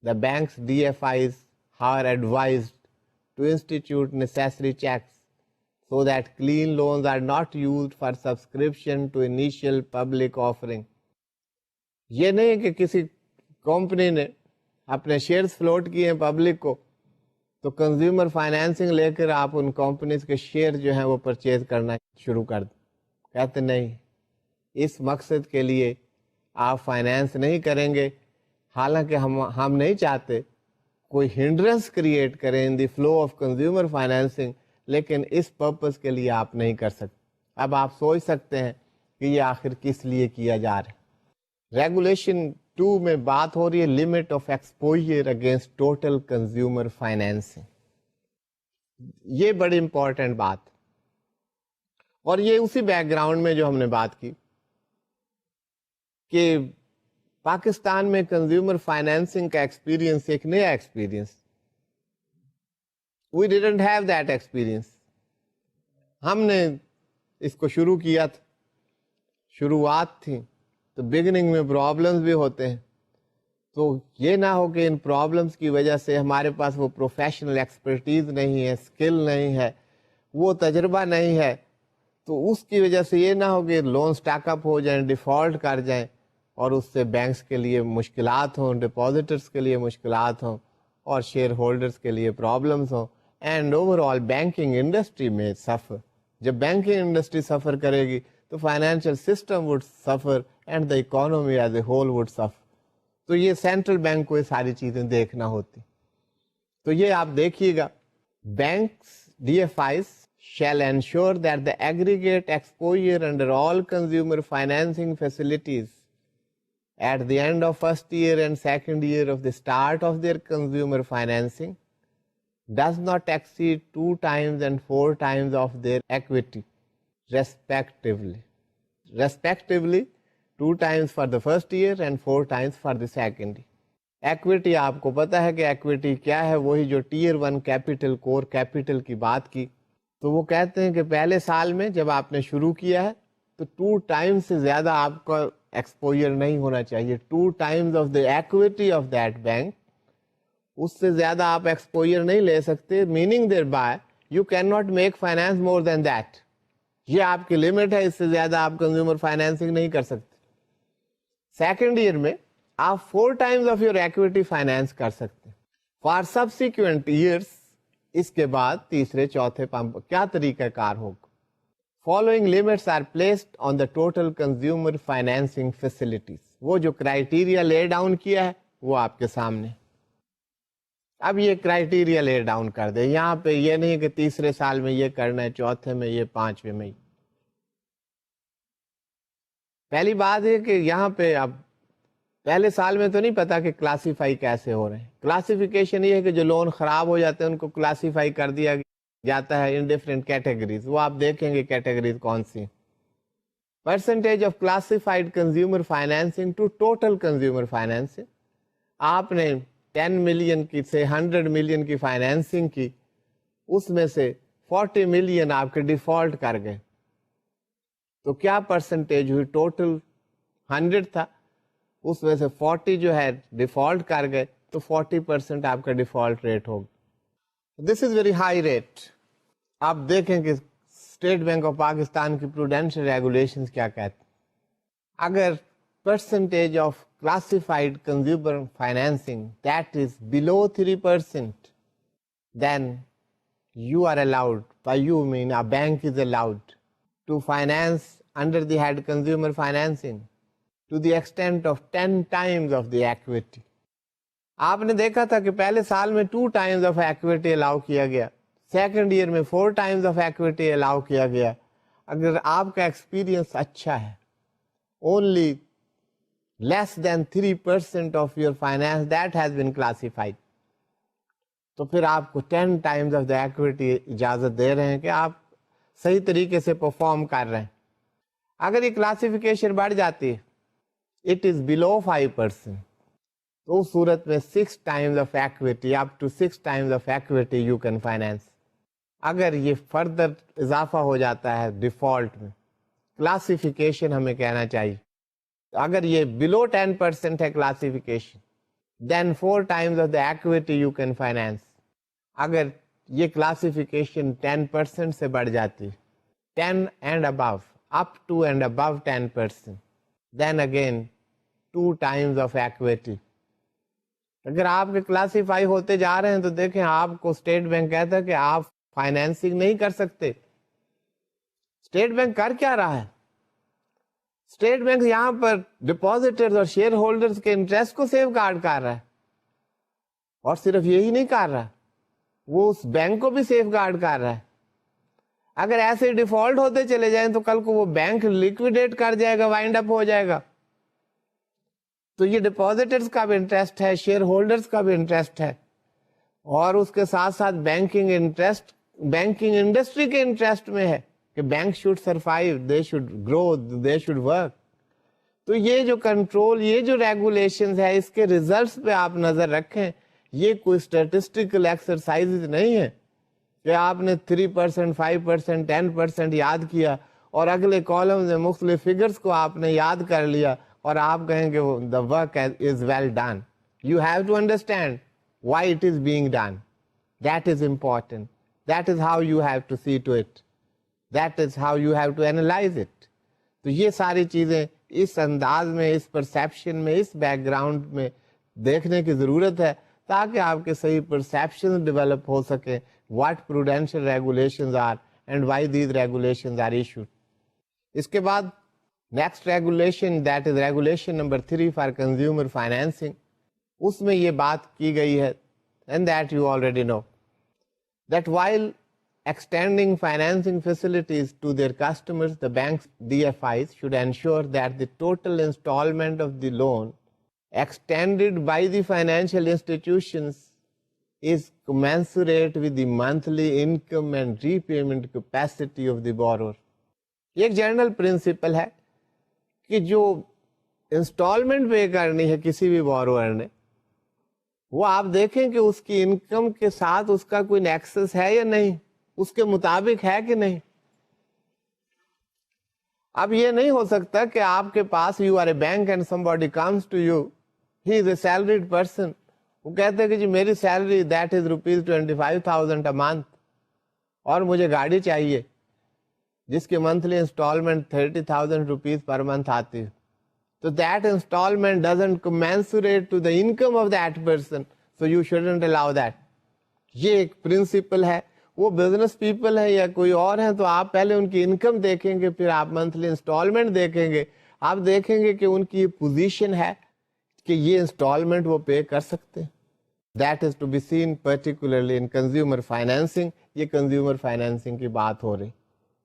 the bank's DFIs are advised to institute necessary checks so that clean loans are not used for subscription to initial public offering. یہ نہیں کہ کسی company نے اپنے shares float کیے ہیں public کو تو کنزیومر فائنینسنگ لے کر آپ ان کمپنیز کے شیئر جو ہیں وہ پرچیز کرنا شروع کر دیں. کہتے نہیں, اس مقصد کے لیے آپ فائنینس نہیں کریں گے. حالانکہ ہم نہیں چاہتے کوئی ہنڈرنس کریٹ کریں in the flow of consumer financing, لیکن اس پرپز کے لیے آپ نہیں کر سکتے. اب آپ سوچ سکتے ہیں کہ یہ آخر کس لیے کیا جا رہا ہے. ریگولیشن 2 میں بات ہو رہی ہے limit of exposure against total consumer financing. یہ بڑی امپورٹنٹ بات, اور یہ اسی بیک گراؤنڈ میں جو ہم نے بات کی کہ پاکستان میں کنزیومر فائنینسنگ کا ایکسپیرینس ایک نیا experience. We didn't have that experience. ہم نے اس کو شروع کیا تھا, شروعات تھی تو بگننگ میں پرابلمس بھی ہوتے ہیں. تو یہ نہ ہو کہ ان پرابلمس کی وجہ سے ہمارے پاس وہ پروفیشنل ایکسپرٹیز نہیں ہے, اسکل نہیں ہے, وہ تجربہ نہیں ہے, تو اس کی وجہ سے یہ نہ ہو کہ لون سٹیک اپ ہو جائیں, ڈیفالٹ کر جائیں اور اس سے بینکس کے لیے مشکلات ہوں, ڈپازیٹرس کے لیے مشکلات ہوں اور شیئر ہولڈرس کے لیے پرابلمس ہوں, and over all banking industry میں سفر. جب بینکنگ انڈسٹری سفر کرے گی تو financial system would suffer and the economy as a whole would suffer. تو یہ سینٹرل بینک کو یہ ساری چیزیں دیکھنا ہوتی. تو یہ آپ دیکھیے گا, banks D F Is shall ensure that the aggregate exposure under all consumer financing facilities at the end of first year and second year of the start of their consumer financing does not exceed 2 times and 4 times of their equity respectively. Respectively 2 times for the first year and 4 times for the second year. Equity آپ کو پتا ہے کہ equity کیا ہے, وہی جو tier 1 capital کور capital کی بات کی. تو وہ کہتے ہیں کہ پہلے سال میں جب آپ نے شروع کیا ہے تو 2 ٹائمز سے زیادہ آپ کا ایکسپوجر نہیں ہونا چاہیے. 2 times of the equity of that bank, اس سے زیادہ آپ ایکسپوجر نہیں لے سکتے. Meaning thereby you can not make finance more than that. یہ آپ کی لمٹ ہے, اس سے زیادہ آپ کنزیومر فائنینسنگ نہیں کر سکتے. سیکنڈ ایئر میں آپ 4 times of your equity finance کر سکتے فار سبسیکوینٹ ایئرس. اس کے بعد تیسرے چوتھے پمپ کیا طریقہ کار ہوگا؟ Following limits are placed on the total consumer financing facilities. وہ جو کرائٹیریا لے ڈاؤن کیا ہے وہ آپ کے سامنے. اب یہ کرائٹیریا لے ڈاؤن کر دیں. یہاں پہ یہ نہیں کہ تیسرے سال میں یہ کرنا ہے, چوتھے میں یہ, پانچویں میں. پہلی بات ہے کہ یہاں پہ اب پہلے سال میں تو نہیں پتا کہ کلاسیفائی کیسے ہو رہے ہیں. کلاسیفیکیشن یہ ہے کہ جو لون خراب ہو جاتے ہیں ان کو کلاسیفائی کر دیا جاتا ہے ان ڈفرینٹ کیٹیگریز. وہ آپ دیکھیں گے کیٹیگریز کون سی. Percentage of classified consumer financing to total consumer financing. آپ نے 10 ملین کی سے 100 ملین کی فائنینسنگ کی, اس میں سے 40 ملین آپ کے ڈیفالٹ کر گئے. تو کیا پرسنٹیج ہوئی؟ ٹوٹل 100 تھا, اس میں سے 40 جو ہے ڈیفالٹ کر گئے, تو 40% آپ کا ڈیفالٹ ریٹ ہوگا. دس از ویری ہائی ریٹ. آپ دیکھیں کہ اسٹیٹ بینک آف پاکستان کی پروڈینشیل ریگولیشنز کیا کہتے ہیں. اگر percentage of classified consumer financing that is below 3%, then you are allowed, by you mean a bank is allowed to finance under the head consumer financing to the extent of 10 times of the equity. آپ نے دیکھا تھا کہ پہلے سال میں 2 times of equity allow کیا گیا, سیکنڈ ایئر میں 4 times of equity allow کیا گیا. اگر آپ کا ایکسپیرئنس اچھا ہے, only less than 3% of your finance that has been classified, تو پھر آپ کو 10 times of the equity اجازت دے رہے ہیں کہ آپ صحیح طریقے سے پرفارم کر رہے ہیں. اگر یہ کلاسیفیکیشن بڑھ جاتی ہے, it is below 5%, تو اس صورت میں 6 times of equity, up to 6 times of equity you can finance. اگر یہ فردر اضافہ ہو جاتا ہے ڈیفالٹ میں, کلاسیفیکیشن ہمیں کہنا چاہیے, اگر یہ below 10% ہے classification, then 4 times of the equity you can finance. اگر یہ کلاسیفیکیشن 10% سے بڑھ جاتی, 10 and above, up to and above 10%, then again 2 times of equity. اگر آپ کے کلاسیفائی ہوتے جا رہے ہیں تو دیکھیں آپ کو اسٹیٹ بینک کہتا ہے کہ آپ فائنینسنگ نہیں کر سکتے. اسٹیٹ بینک کر کیا رہا ہے؟ اسٹیٹ بینک یہاں پر ڈپازیٹرز اور شیئر ہولڈرز کے انٹرسٹ کو سیو گارڈ کر رہا ہے, اور صرف یہی نہیں کر رہا, وہ اس بینک کو بھی سیو گارڈ کر رہا ہے. اگر ایسے ڈیفالٹ ہوتے چلے جائیں تو کل کو وہ بینک لیکویڈیٹ کر جائے گا, وائنڈ اپ ہو جائے گا. تو یہ ڈپازیٹرز کا بھی انٹرسٹ ہے, شیئر ہولڈرز کا بھی انٹرسٹ ہے, اور اس کے ساتھ ساتھ بینکنگ انٹرسٹ, بینکنگ انڈسٹری کے انٹرسٹ میں ہے کہ bank should survive, they should grow, they should work. تو یہ جو کنٹرول, یہ جو ریگولیشنز ہے, اس کے ریزلٹس پہ آپ نظر رکھیں. یہ کوئی اسٹیٹسٹیکل ایکسرسائز نہیں ہے کہ آپ نے 3%, 5%, 10% یاد کیا اور اگلے کالم میں مختلف فگرز کو آپ نے یاد کر لیا اور آپ کہیں کہ the work is well done. You have to understand why it is being done. That is important. That is how you have to see to it. That is how you have to analyze it. تو یہ ساری چیزیں اس انداز میں, اس perception میں, اس back ground میں دیکھنے کی ضرورت ہے تاکہ آپ کے صحیح پرسیپشن ڈیولپ ہو سکے. What prudential regulations are and why these regulations are issued. اس کے بعد next regulation, that is regulation number 3 for consumer financing. اس میں یہ بات کی گئی ہے, and that you already know, that while extending financing facilities to their customers, the banks DFIs should ensure that the total installment of the loan extended by the financial institutions is commensurate with the monthly income and repayment capacity of the borrower. ایک general principle ہے کہ جو instalment pay کرنی ہے کسی بھی borrower نے، وہ آپ دیکھیں کہ اس کی انکم کے ساتھ اس کا کوئی نیکسس ہے یا نہیں، اس کے مطابق ہے کہ نہیں. اب یہ نہیں ہو سکتا کہ آپ کے پاس you are a bank and somebody comes to you, he is a salaried person, وہ کہتے ہیں کہ جی میری salary that is ₹25,000 a month, اور مجھے گاڑی چاہیے جس کی منتھلی انسٹالمنٹ ₹30,000 پر منتھ آتی ہے. So that installment doesn't commensurate to the income of that person, so you shouldn't allow that. یہ ایک پرنسپل ہے. وہ بزنس پیپل ہے یا کوئی اور ہے تو آپ پہلے ان کی انکم دیکھیں گے، پھر آپ منتھلی انسٹالمنٹ دیکھیں گے. آپ دیکھیں گے کہ ان کی یہ پوزیشن ہے کہ یہ انسٹالمنٹ وہ پے کر سکتے ہیں. That is to be seen particularly in consumer financing. یہ کنزیومر فائنینسنگ کی بات ہو رہی.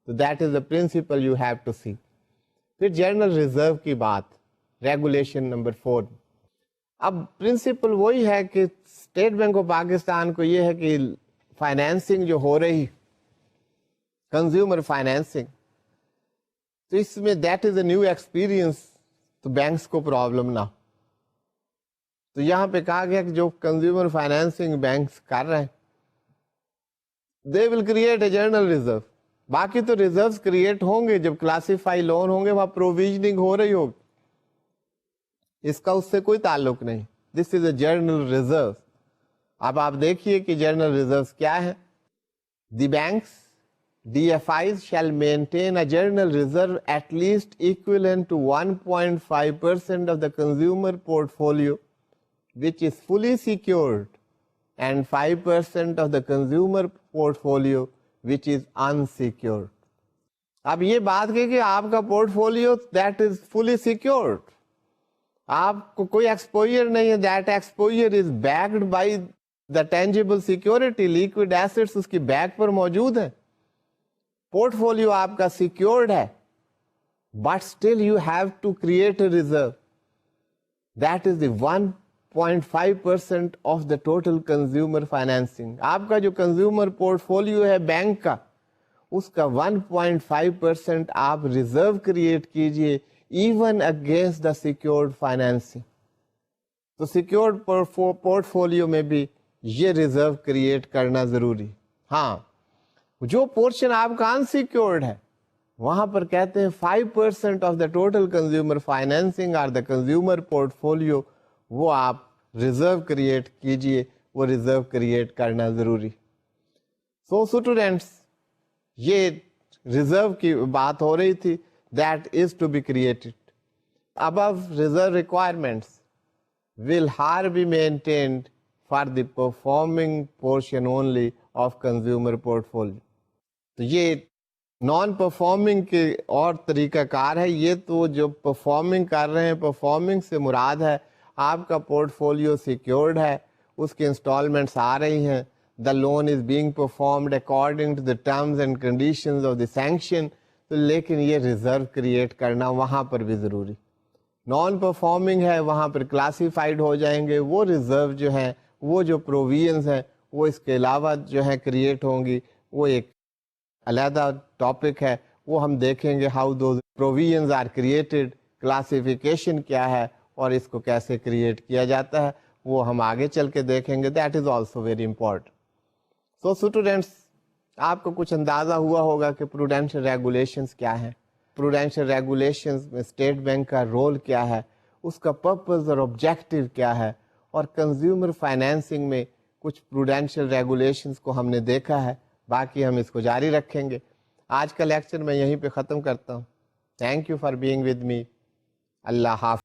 So that is the principle you have to see. پھر جنرل ریزرو کی بات، ریگولیشن نمبر 4. اب پرنسپل وہی ہے کہ اسٹیٹ بینک آف پاکستان کو یہ ہے کہ فائنینسنگ جو ہو رہی کنزیومر فائنینسنگ، تو اس میں that is a new experience, تو بینکس کو پرابلم نہ ہو. تو یہاں پہ کہا گیا کہ جو کنزیومر فائنینسنگ بینکس کر رہے ہیں they will create a general reserve. باقی تو ریزروز کریٹ ہوں گے جب کلاسیفائی لون ہوں گے، وہاں پروویژننگ ہو رہی ہوگی، اس کا اس سے کوئی تعلق نہیں. دس از اے جنرل ریزرو. اب آپ دیکھیے کہ جنرل ریزروز کیا ہے. The banks DFIs shall maintain a general reserve at least equivalent to 1.5% of the consumer portfolio which is fully secured and 5% of the consumer portfolio which is unsecured. اب یہ بات کہ آپ کا port that is fully secured، آپ کو کوئی exposure نہیں ہے، that exposure is backed by the tangible security، liquid assets اس کی بیک پر موجود ہے. پورٹ فولیو آپ کا سیکیورڈ ہے، but still you have to create a reserve that is the 1.5% of the total consumer financing. آپ کا جو کنزیومر پورٹ فولیو ہے بینک کا، اس کا 1.5% آپ ریزرو کریٹ کیجئے even against the secured financing. تو سیکیورڈ پورٹ فولیو میں بھی یہ ریزرو کریٹ کرنا ضروری. ہاں، جو پورشن آپ کا انسیکیورڈ ہے وہاں پر کہتے ہیں 5% of the total consumer financing اور دا کنزیومر پورٹ فولیو، وہ آپ ریزرو کریٹ کیجئے، وہ ریزرو کریٹ کرنا ضروری. سو اسٹوڈینٹس، یہ ریزرو کی بات ہو رہی تھی، that is to be created. Above reserve requirements will be maintained for the performing portion only of consumer portfolio. تو یہ نان پرفارمنگ کے اور طریقہ کار ہے. یہ تو جو پرفارمنگ کر رہے ہیں، پرفارمنگ سے مراد ہے آپ کا پورٹ فولیو سیکیورڈ ہے، اس کی انسٹالمنٹس آ رہی ہیں، the loan is being performed according to the terms and conditions of the sanction. لیکن یہ ریزرو کریٹ کرنا وہاں پر بھی ضروری. نان پرفارمنگ ہے وہاں پر کلاسیفائڈ ہو جائیں گے، وہ ریزرو جو ہیں، وہ جو پروویژنز ہیں وہ اس کے علاوہ جو ہے کریٹ ہوں گی. وہ ایک علیحدہ ٹاپک ہے، وہ ہم دیکھیں گے how those provisions are created, classification کیا ہے اور اس کو کیسے کریٹ کیا جاتا ہے، وہ ہم آگے چل کے دیکھیں گے. That is also very important. So students, آپ کو کچھ اندازہ ہوا ہوگا کہ پروڈینشیل ریگولیشنز کیا ہیں، پروڈینشیل ریگولیشنز میں اسٹیٹ بینک کا رول کیا ہے، اس کا پرپز اور آبجیکٹو کیا ہے، اور کنزیومر فائنینسنگ میں کچھ پروڈینشیل ریگولیشنز کو ہم نے دیکھا ہے. باقی ہم اس کو جاری رکھیں گے. آج کا لیکچر میں یہیں پہ ختم کرتا ہوں. Thank you for being with me. اللہ حافظ.